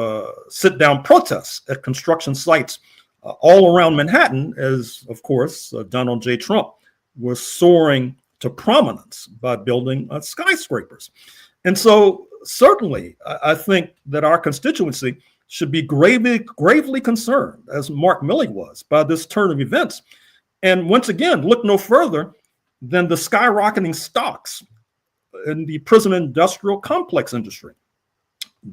sit-down protests at construction sites all around Manhattan, as, of course, Donald J. Trump was soaring to prominence by building skyscrapers. And so certainly, I think that our constituency should be gravely concerned, as Mark Milley was, by this turn of events. And once again, look no further than the skyrocketing stocks in the prison industrial complex industry.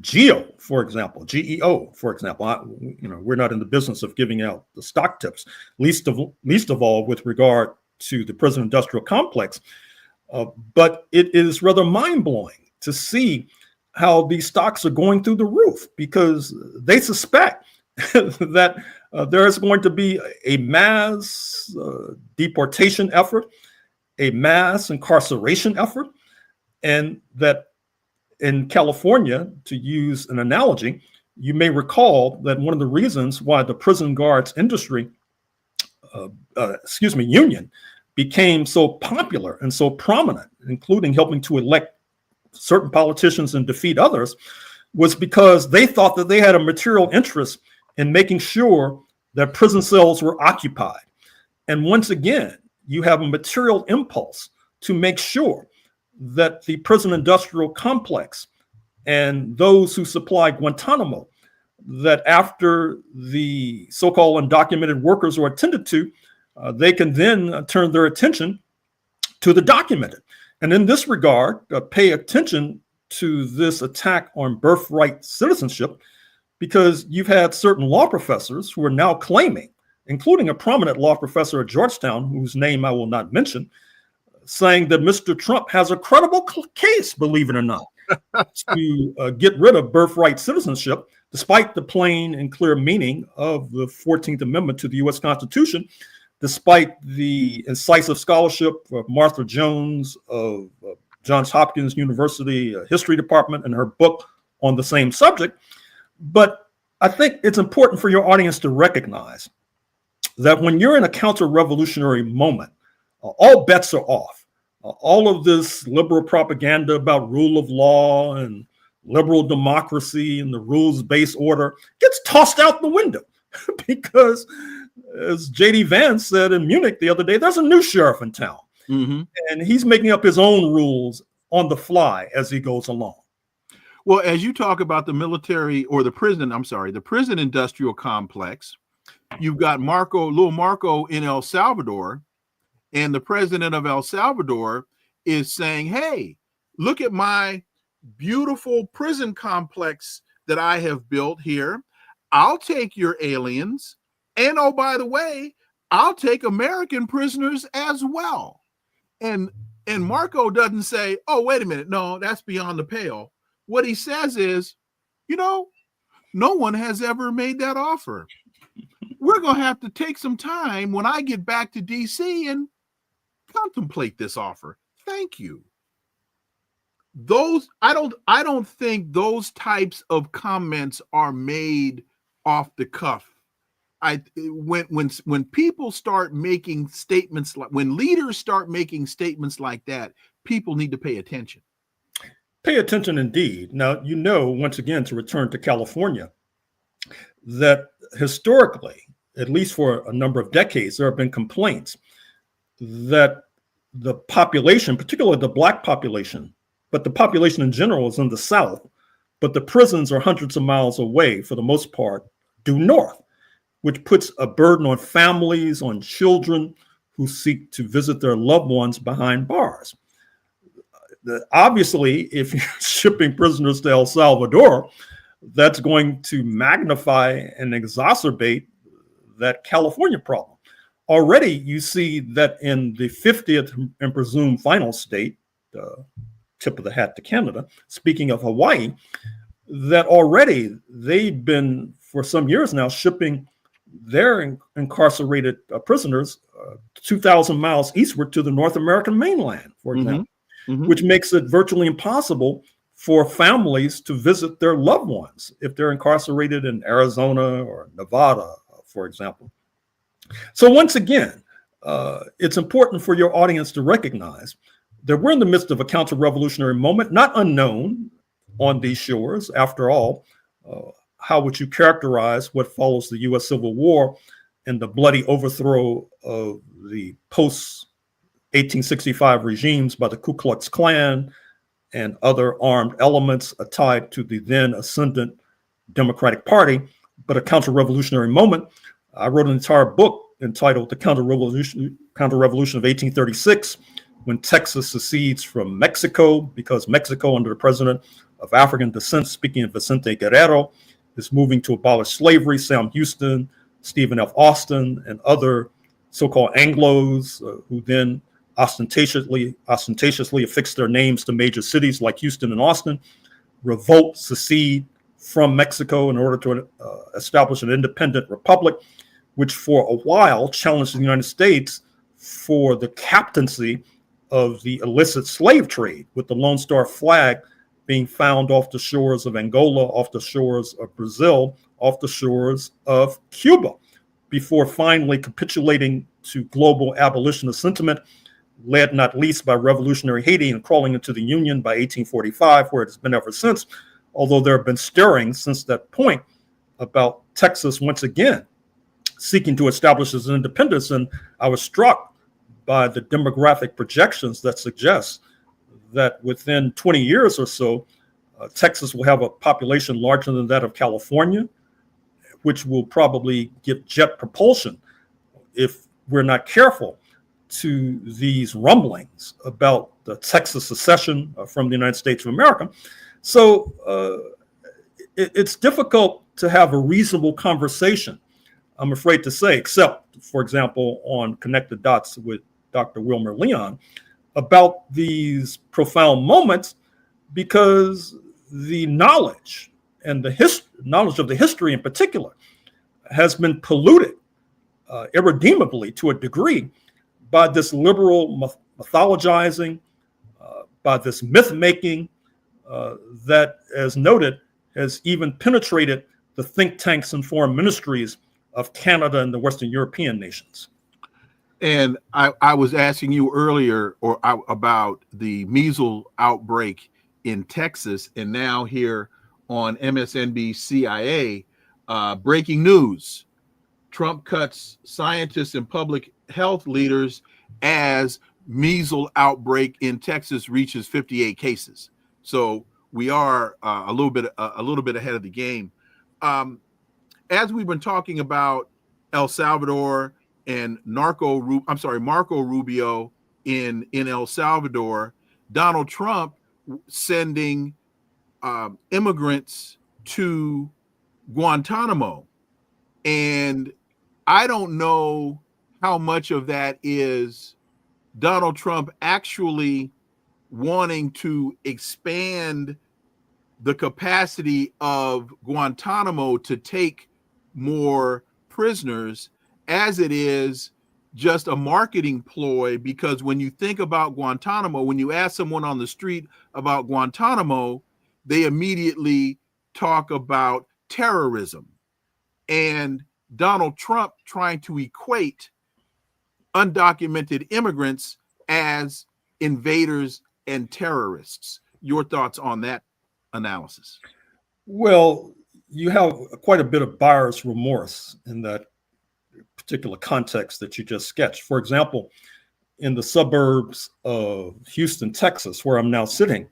GEO, for example, we're not in the business of giving out the stock tips, least of all with regard to the prison industrial complex. But it is rather mind-blowing to see how these stocks are going through the roof, because they suspect that there is going to be a mass deportation effort, a mass incarceration effort, and that in California, to use an analogy, you may recall that one of the reasons why the prison guards industry, union, became so popular and so prominent, including helping to elect certain politicians and defeat others, was because they thought that they had a material interest in making sure that prison cells were occupied. And once again, you have a material impulse to make sure that the prison industrial complex and those who supply Guantanamo, that after the so-called undocumented workers are attended to, they can then turn their attention to the documented. And in this regard, pay attention to this attack on birthright citizenship, because you've had certain law professors who are now claiming, including a prominent law professor at Georgetown, whose name I will not mention, saying that Mr. Trump has a credible case, believe it or not, to get rid of birthright citizenship, despite the plain and clear meaning of the 14th Amendment to the U.S. Constitution, despite the incisive scholarship of Martha Jones of Johns Hopkins University History Department and her book on the same subject. But I think it's important for your audience to recognize that when you're in a counter-revolutionary moment, all bets are off. All of this liberal propaganda about rule of law and liberal democracy and the rules-based order gets tossed out the window because, as J.D. Vance said in Munich the other day, there's a new sheriff in town. Mm-hmm. And he's making up his own rules on the fly as he goes along. Well, as you talk about the military or the prison industrial complex, you've got Little Marco in El Salvador, and the president of El Salvador is saying, hey, look at my beautiful prison complex that I have built here. I'll take your aliens. And oh, by the way, I'll take American prisoners as well. And Marco doesn't say, oh, wait a minute. No, that's beyond the pale. What he says is, no one has ever made that offer. We're going to have to take some time when I get back to DC and contemplate this offer. Thank you. I don't think those types of comments are made off the cuff. When people start making statements, when leaders start making statements like that, people need to pay attention. Pay attention indeed. Now, once again, to return to California, that historically, at least for a number of decades, there have been complaints that the population, particularly the Black population, but the population in general is in the South, but the prisons are hundreds of miles away, for the most part, due north, which puts a burden on families, on children who seek to visit their loved ones behind bars. Obviously, if you're shipping prisoners to El Salvador, that's going to magnify and exacerbate that California problem. Already, you see that in the 50th and presumed final state, tip of the hat to Canada, speaking of Hawaii, that already they've been, for some years now, shipping their incarcerated prisoners 2,000 miles eastward to the North American mainland, for example, which makes it virtually impossible for families to visit their loved ones if they're incarcerated in Arizona or Nevada, for example. So once again, it's important for your audience to recognize that we're in the midst of a counter-revolutionary moment, not unknown on these shores. After all, how would you characterize what follows the U.S. Civil War and the bloody overthrow of the post-1865 regimes by the Ku Klux Klan and other armed elements tied to the then ascendant Democratic Party, but a counter-revolutionary moment? I wrote an entire book entitled The Counter-Revolution of 1836, when Texas secedes from Mexico, because Mexico, under the president of African descent, speaking of Vicente Guerrero, is moving to abolish slavery. Sam Houston, Stephen F. Austin, and other so-called Anglos who then ostentatiously affix their names to major cities like Houston and Austin, revolt, secede from Mexico in order to establish an independent republic, which for a while challenged the United States for the captaincy of the illicit slave trade, with the Lone Star flag being found off the shores of Angola, off the shores of Brazil, off the shores of Cuba, before finally capitulating to global abolitionist sentiment, led not least by revolutionary Haiti and crawling into the Union by 1845, where it's been ever since, although there have been stirrings since that point about Texas once again seeking to establish its independence. And I was struck by the demographic projections that suggest that within 20 years or so, Texas will have a population larger than that of California, which will probably give jet propulsion, if we're not careful, to these rumblings about the Texas secession from the United States of America. So it's difficult to have a reasonable conversation, I'm afraid to say, except, for example, on Connect the Dots with Dr. Wilmer Leon, about these profound moments, because the knowledge and the knowledge of the history in particular has been polluted irredeemably to a degree by this liberal mythologizing, by this myth making that, as noted, has even penetrated the think tanks and foreign ministries of Canada and the Western European nations. And I was asking you earlier about the measles outbreak in Texas, and now here on MSNBC breaking news: Trump cuts scientists and public health leaders as measles outbreak in Texas reaches 58 cases. So we are a little bit ahead of the game. As we've been talking about El Salvador and Marco Rubio in El Salvador, Donald Trump sending immigrants to Guantanamo. And I don't know how much of that is Donald Trump actually wanting to expand the capacity of Guantanamo to take more prisoners, as it is just a marketing ploy. Because when you think about Guantanamo, when you ask someone on the street about Guantanamo, they immediately talk about terrorism. And Donald Trump trying to equate undocumented immigrants as invaders and terrorists. Your thoughts on that analysis? Well, you have quite a bit of buyer's remorse in that particular context that you just sketched. For example, in the suburbs of Houston, Texas, where I'm now sitting,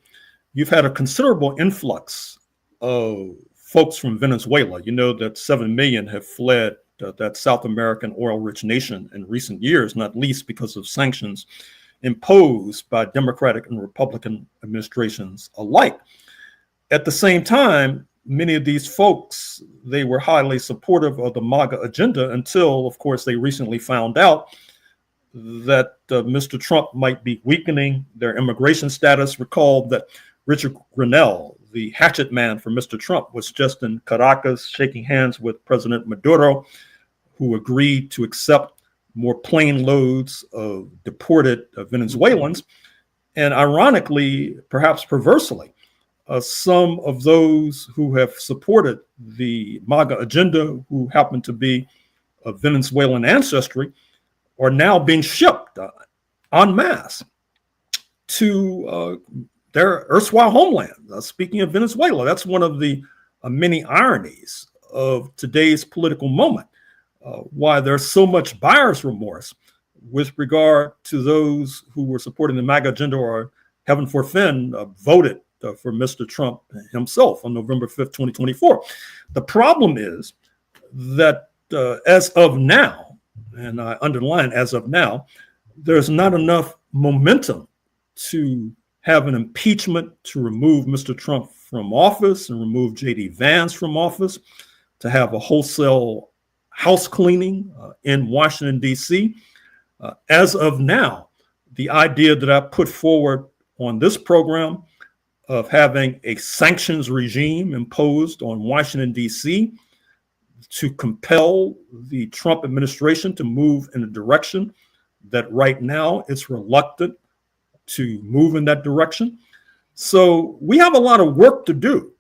you've had a considerable influx of folks from Venezuela. You know that 7 million have fled that South American oil-rich nation in recent years, not least because of sanctions imposed by Democratic and Republican administrations alike. At the same time, many of these folks, they were highly supportive of the MAGA agenda until, of course, they recently found out that Mr. Trump might be weakening their immigration status. Recall that Richard Grenell, the hatchet man for Mr. Trump, was just in Caracas shaking hands with President Maduro, who agreed to accept more plane loads of deported Venezuelans. And ironically, perhaps perversely, some of those who have supported the MAGA agenda, who happen to be of Venezuelan ancestry, are now being shipped en masse to their erstwhile homeland. Speaking of Venezuela, that's one of the many ironies of today's political moment, why there's so much buyer's remorse with regard to those who were supporting the MAGA agenda or, heaven forfend, voted for Mr. Trump himself on November 5th, 2024. The problem is that as of now, and I underline as of now, there's not enough momentum to have an impeachment to remove Mr. Trump from office and remove J.D. Vance from office, to have a wholesale house cleaning in Washington, D.C. As of now, the idea that I put forward on this program of having a sanctions regime imposed on Washington, D.C. to compel the Trump administration to move in a direction that right now it's reluctant to move in that direction. So we have a lot of work to do.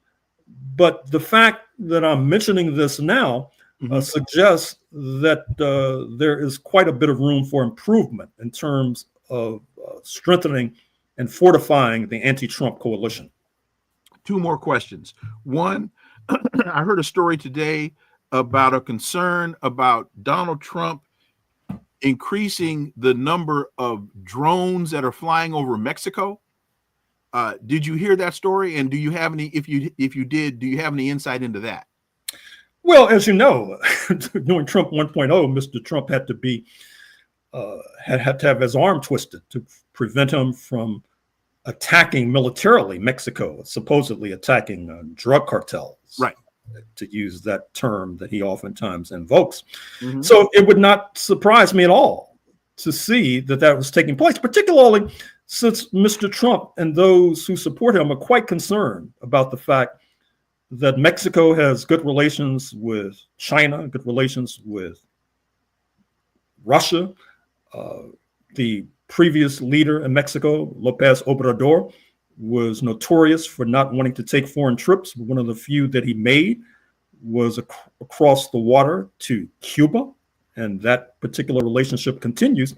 But the fact that I'm mentioning this now suggests that there is quite a bit of room for improvement in terms of strengthening and fortifying the anti-Trump coalition. Two more questions. One, I heard a story today about a concern about Donald Trump increasing the number of drones that are flying over Mexico. Did you hear that story? And do you have any, if you did, do you have any insight into that? Well, as you know, during Trump 1.0, Mr. Trump had to be had to have his arm twisted to prevent him from attacking militarily Mexico, supposedly attacking drug cartels. Right. To use that term that he oftentimes invokes. So it would not surprise me at all to see that that was taking place, particularly since Mr. Trump and those who support him are quite concerned about the fact that Mexico has good relations with China, good relations with Russia. The previous leader in Mexico, López Obrador, was notorious for not wanting to take foreign trips. One of the few that he made was across the water to Cuba, and that particular relationship continues.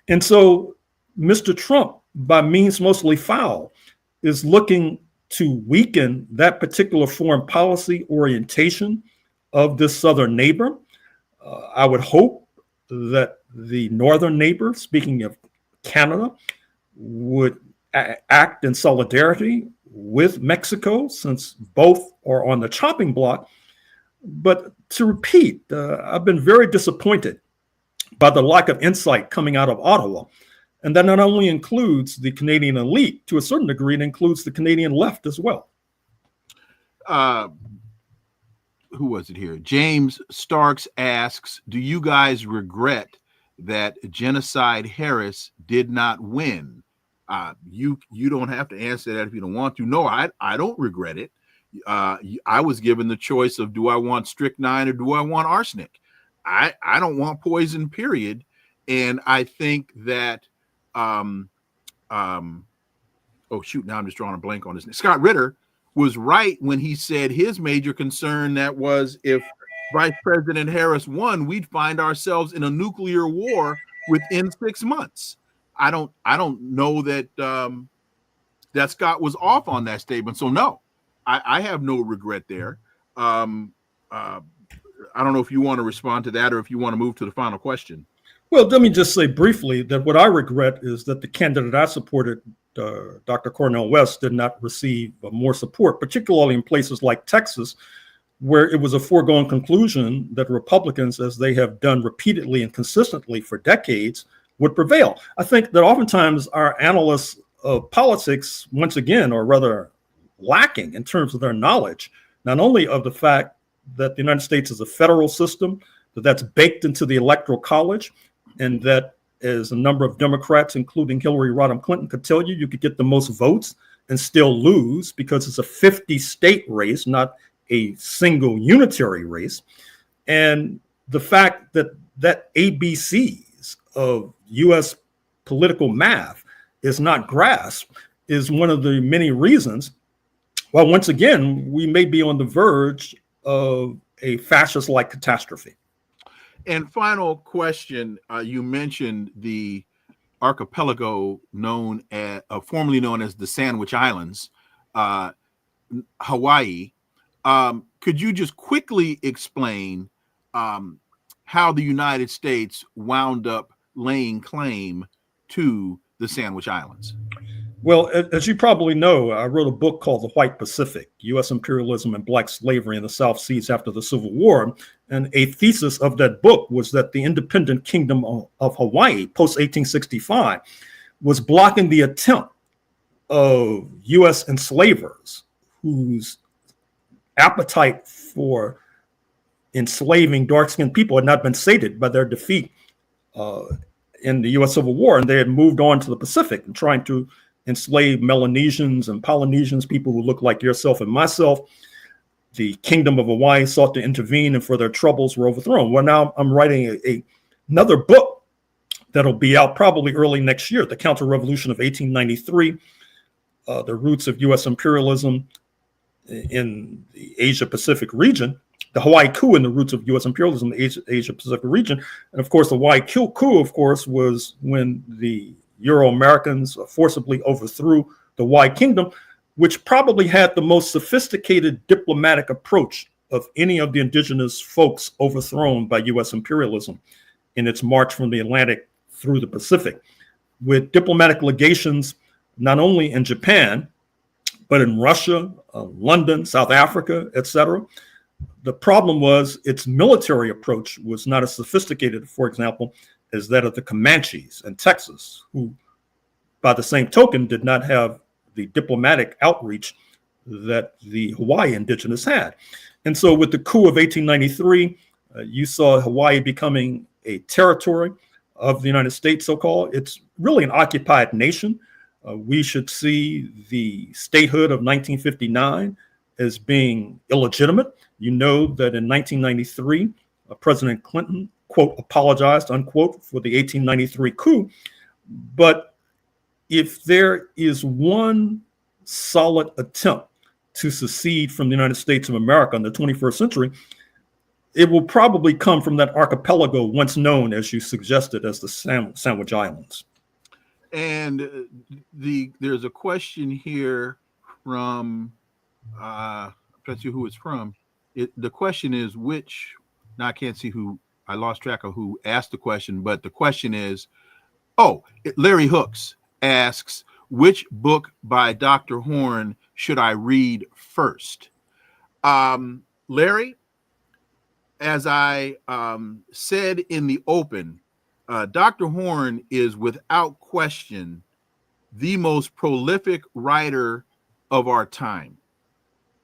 And so Mr. Trump, by means mostly foul, is looking to weaken that particular foreign policy orientation of this southern neighbor. I would hope that the northern neighbor, speaking of Canada, would act in solidarity with Mexico, since both are on the chopping block. But to repeat, I've been very disappointed by the lack of insight coming out of Ottawa. And that not only includes the Canadian elite, to a certain degree, it includes the Canadian left as well. Who was it here? James Starks asks, do you guys regret that Genocide Harris did not win? You don't have to answer that if you don't want to. No, I don't regret it. I was given the choice of, do I want strychnine or do I want arsenic? I don't want poison, period. And I think that oh shoot, now I'm just drawing a blank on this. Scott Ritter was right when he said his major concern that was, if Vice President Harris won, we'd find ourselves in a nuclear war within 6 months. I don't know that that Scott was off on that statement. So no, I have no regret there. I don't know if you want to respond to that or if you want to move to the final question. Well, let me just say briefly that what I regret is that the candidate I supported, Dr. Cornel West, did not receive more support, particularly in places like Texas, where it was a foregone conclusion that Republicans, as they have done repeatedly and consistently for decades, would prevail. I think that oftentimes our analysts of politics, once again, are rather lacking in terms of their knowledge, not only of the fact that the United States is a federal system, that's baked into the Electoral College, and that, as a number of Democrats, including Hillary Rodham Clinton, could tell you, you could get the most votes and still lose because it's a 50-state race, not a single unitary race. And the fact that ABCs of U.S. political math is not grasped is one of the many reasons why, once again, we may be on the verge of a fascist-like catastrophe. And final question, you mentioned the archipelago known as, formerly known as the Sandwich Islands, Hawaii. Could you just quickly explain how the United States wound up laying claim to the Sandwich Islands? Well, as you probably know, I wrote a book called The White Pacific, U.S. Imperialism and Black Slavery in the South Seas After the Civil War. And a thesis of that book was that the independent kingdom of Hawaii, post-1865, was blocking the attempt of U.S. enslavers whose appetite for enslaving dark-skinned people had not been sated by their defeat in the U.S. Civil War, and they had moved on to the Pacific and trying to enslave Melanesians and Polynesians, people who look like yourself and myself. The Kingdom of Hawaii sought to intervene, and for their troubles were overthrown. Well, now I'm writing another book that'll be out probably early next year, The Counter-Revolution of 1893, the roots of U.S. imperialism in the Asia-Pacific region, the Hawaii coup and the roots of U.S. imperialism in the Asia-Pacific region. And of course, the Hawaii coup, of course, was when the Euro-Americans forcibly overthrew the Hawaii Kingdom, which probably had the most sophisticated diplomatic approach of any of the indigenous folks overthrown by U.S. imperialism in its march from the Atlantic through the Pacific, with diplomatic legations not only in Japan, but in Russia, London, South Africa, etc. The problem was its military approach was not as sophisticated, for example, as that of the Comanches in Texas, who, by the same token, did not have the diplomatic outreach that the Hawaii indigenous had. And so with the coup of 1893, you saw Hawaii becoming a territory of the United States, so-called. It's really an occupied nation. We should see the statehood of 1959 as being illegitimate. You know that in 1993, President Clinton, quote, apologized, unquote, for the 1893 coup. But if there is one solid attempt to secede from the United States of America in the 21st century, it will probably come from that archipelago once known, as you suggested, as the Sandwich Islands. And there's a question here from, I'm trying to see who it's from. The question is now I can't see who, I lost track of who asked the question, but the question is, Larry Hooks asks, which book by Dr. Horne should I read first? Larry, as I said in the open, Dr. Horne is without question the most prolific writer of our time.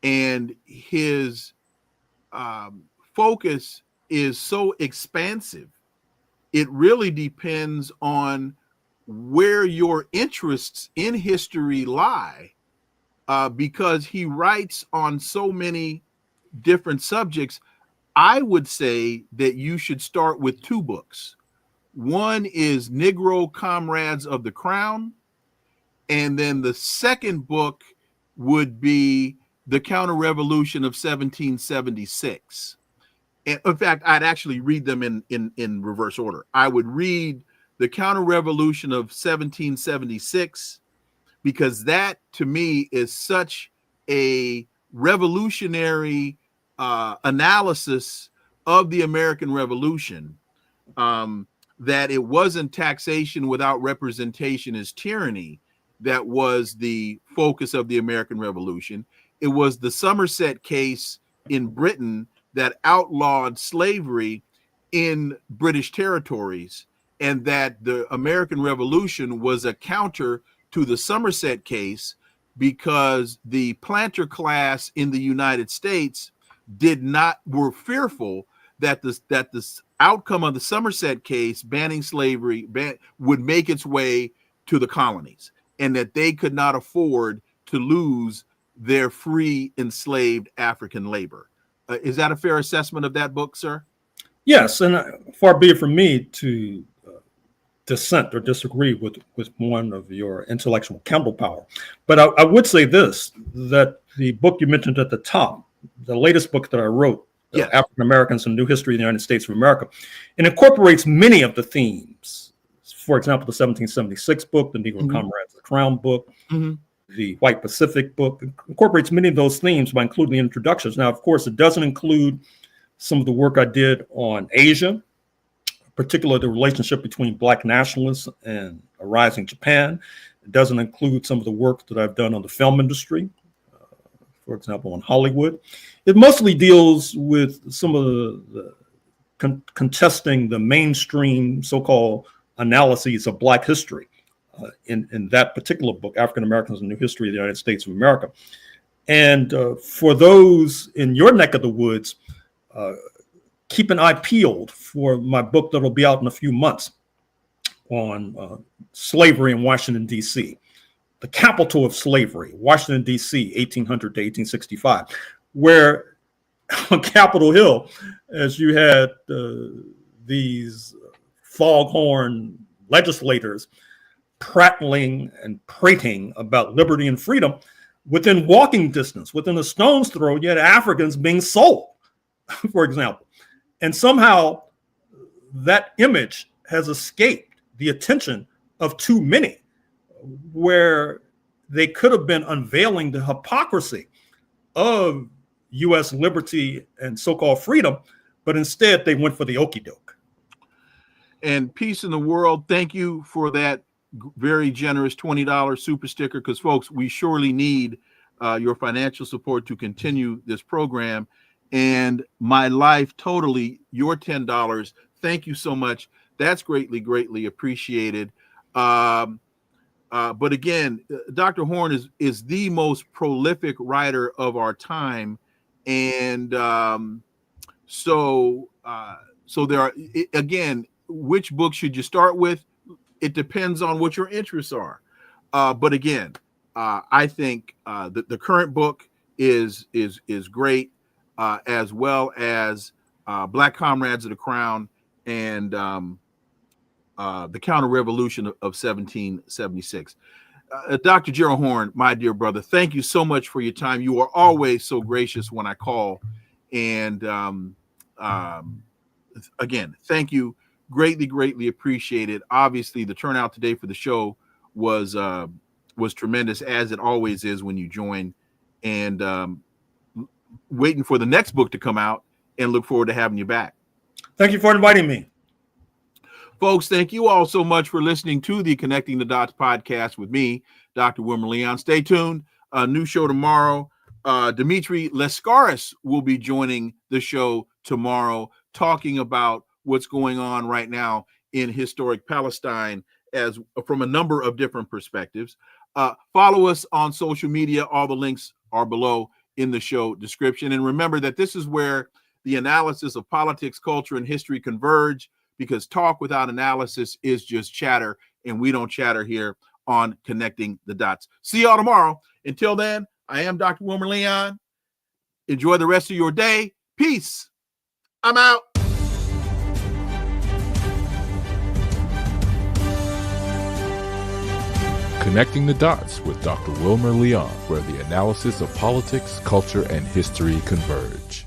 And his focus is so expansive. It really depends on where your interests in history lie, because he writes on so many different subjects. I would say that you should start with two books. One is Negro Comrades of the Crown, and then the second book would be The Counter-Revolution of 1776. And in fact, I'd actually read them in reverse order. I would read The Counter-Revolution of 1776, because that, to me, is such a revolutionary analysis of the American Revolution, that it wasn't taxation without representation is tyranny that was the focus of the American Revolution. It was the Somerset case in Britain that outlawed slavery in British territories, and that the American Revolution was a counter to the Somerset case, because the planter class in the United States were fearful that the outcome of the Somerset case, banning slavery, would make its way to the colonies, and that they could not afford to lose their free enslaved African labor. Is that a fair assessment of that book, sir? Yes, and far be it from me to dissent or disagree with one of your intellectual counterpower. But I would say this, that the book you mentioned at the top, the latest book that I wrote, yes, African Americans and New History of the United States of America, it incorporates many of the themes. For example, the 1776 book, the Negro Comrades of the Crown book, the White Pacific book, incorporates many of those themes by including the introductions. Now, of course, it doesn't include some of the work I did on Asia, particularly the relationship between Black nationalists and a rising Japan. It doesn't include some of the work that I've done on the film industry, for example, in Hollywood. It mostly deals with some of the contesting the mainstream so-called analyses of Black history in that particular book, African Americans and New History of the United States of America. And for those in your neck of the woods, keep an eye peeled for my book that will be out in a few months on slavery in Washington, D.C., the capital of slavery, Washington, D.C., 1800 to 1865, where on Capitol Hill, as you had these foghorn legislators prattling and prating about liberty and freedom, within walking distance, within a stone's throw, you had Africans being sold, for example. And somehow that image has escaped the attention of too many, where they could have been unveiling the hypocrisy of U.S. liberty and so-called freedom, but instead they went for the okie doke. And peace in the world. Thank you for that very generous $20 super sticker, because folks, we surely need your financial support to continue this program. And my life totally, your $10. Thank you so much. That's greatly appreciated. But again, Dr. Horne is the most prolific writer of our time. And so there are, again, which book should you start with? It depends on what your interests are. But again, I think the current book is great, as well as Black Comrades of the Crown and the Counter-Revolution of 1776. Dr. Gerald Horne, my dear brother, thank you so much for your time. You are always so gracious when I call. And again, thank you. Greatly appreciated. Obviously, the turnout today for the show was tremendous, as it always is when you join. And waiting for the next book to come out, and look forward to having you back. Thank you for inviting me. Folks, thank you all so much for listening to the Connecting the Dots podcast with me, Dr. Wilmer Leon. Stay tuned. A new show tomorrow. Dimitri Leskaris will be joining the show tomorrow, talking about what's going on right now in historic Palestine, as from a number of different perspectives. Follow us on social media. All the links are below in the show description. And remember that this is where the analysis of politics, culture, and history converge, because talk without analysis is just chatter, and we don't chatter here on Connecting the Dots. See y'all tomorrow. Until then, I am Dr. Wilmer Leon. Enjoy the rest of your day. Peace. I'm out. Connecting the Dots with Dr. Wilmer Leon, where the analysis of politics, culture, and history converge.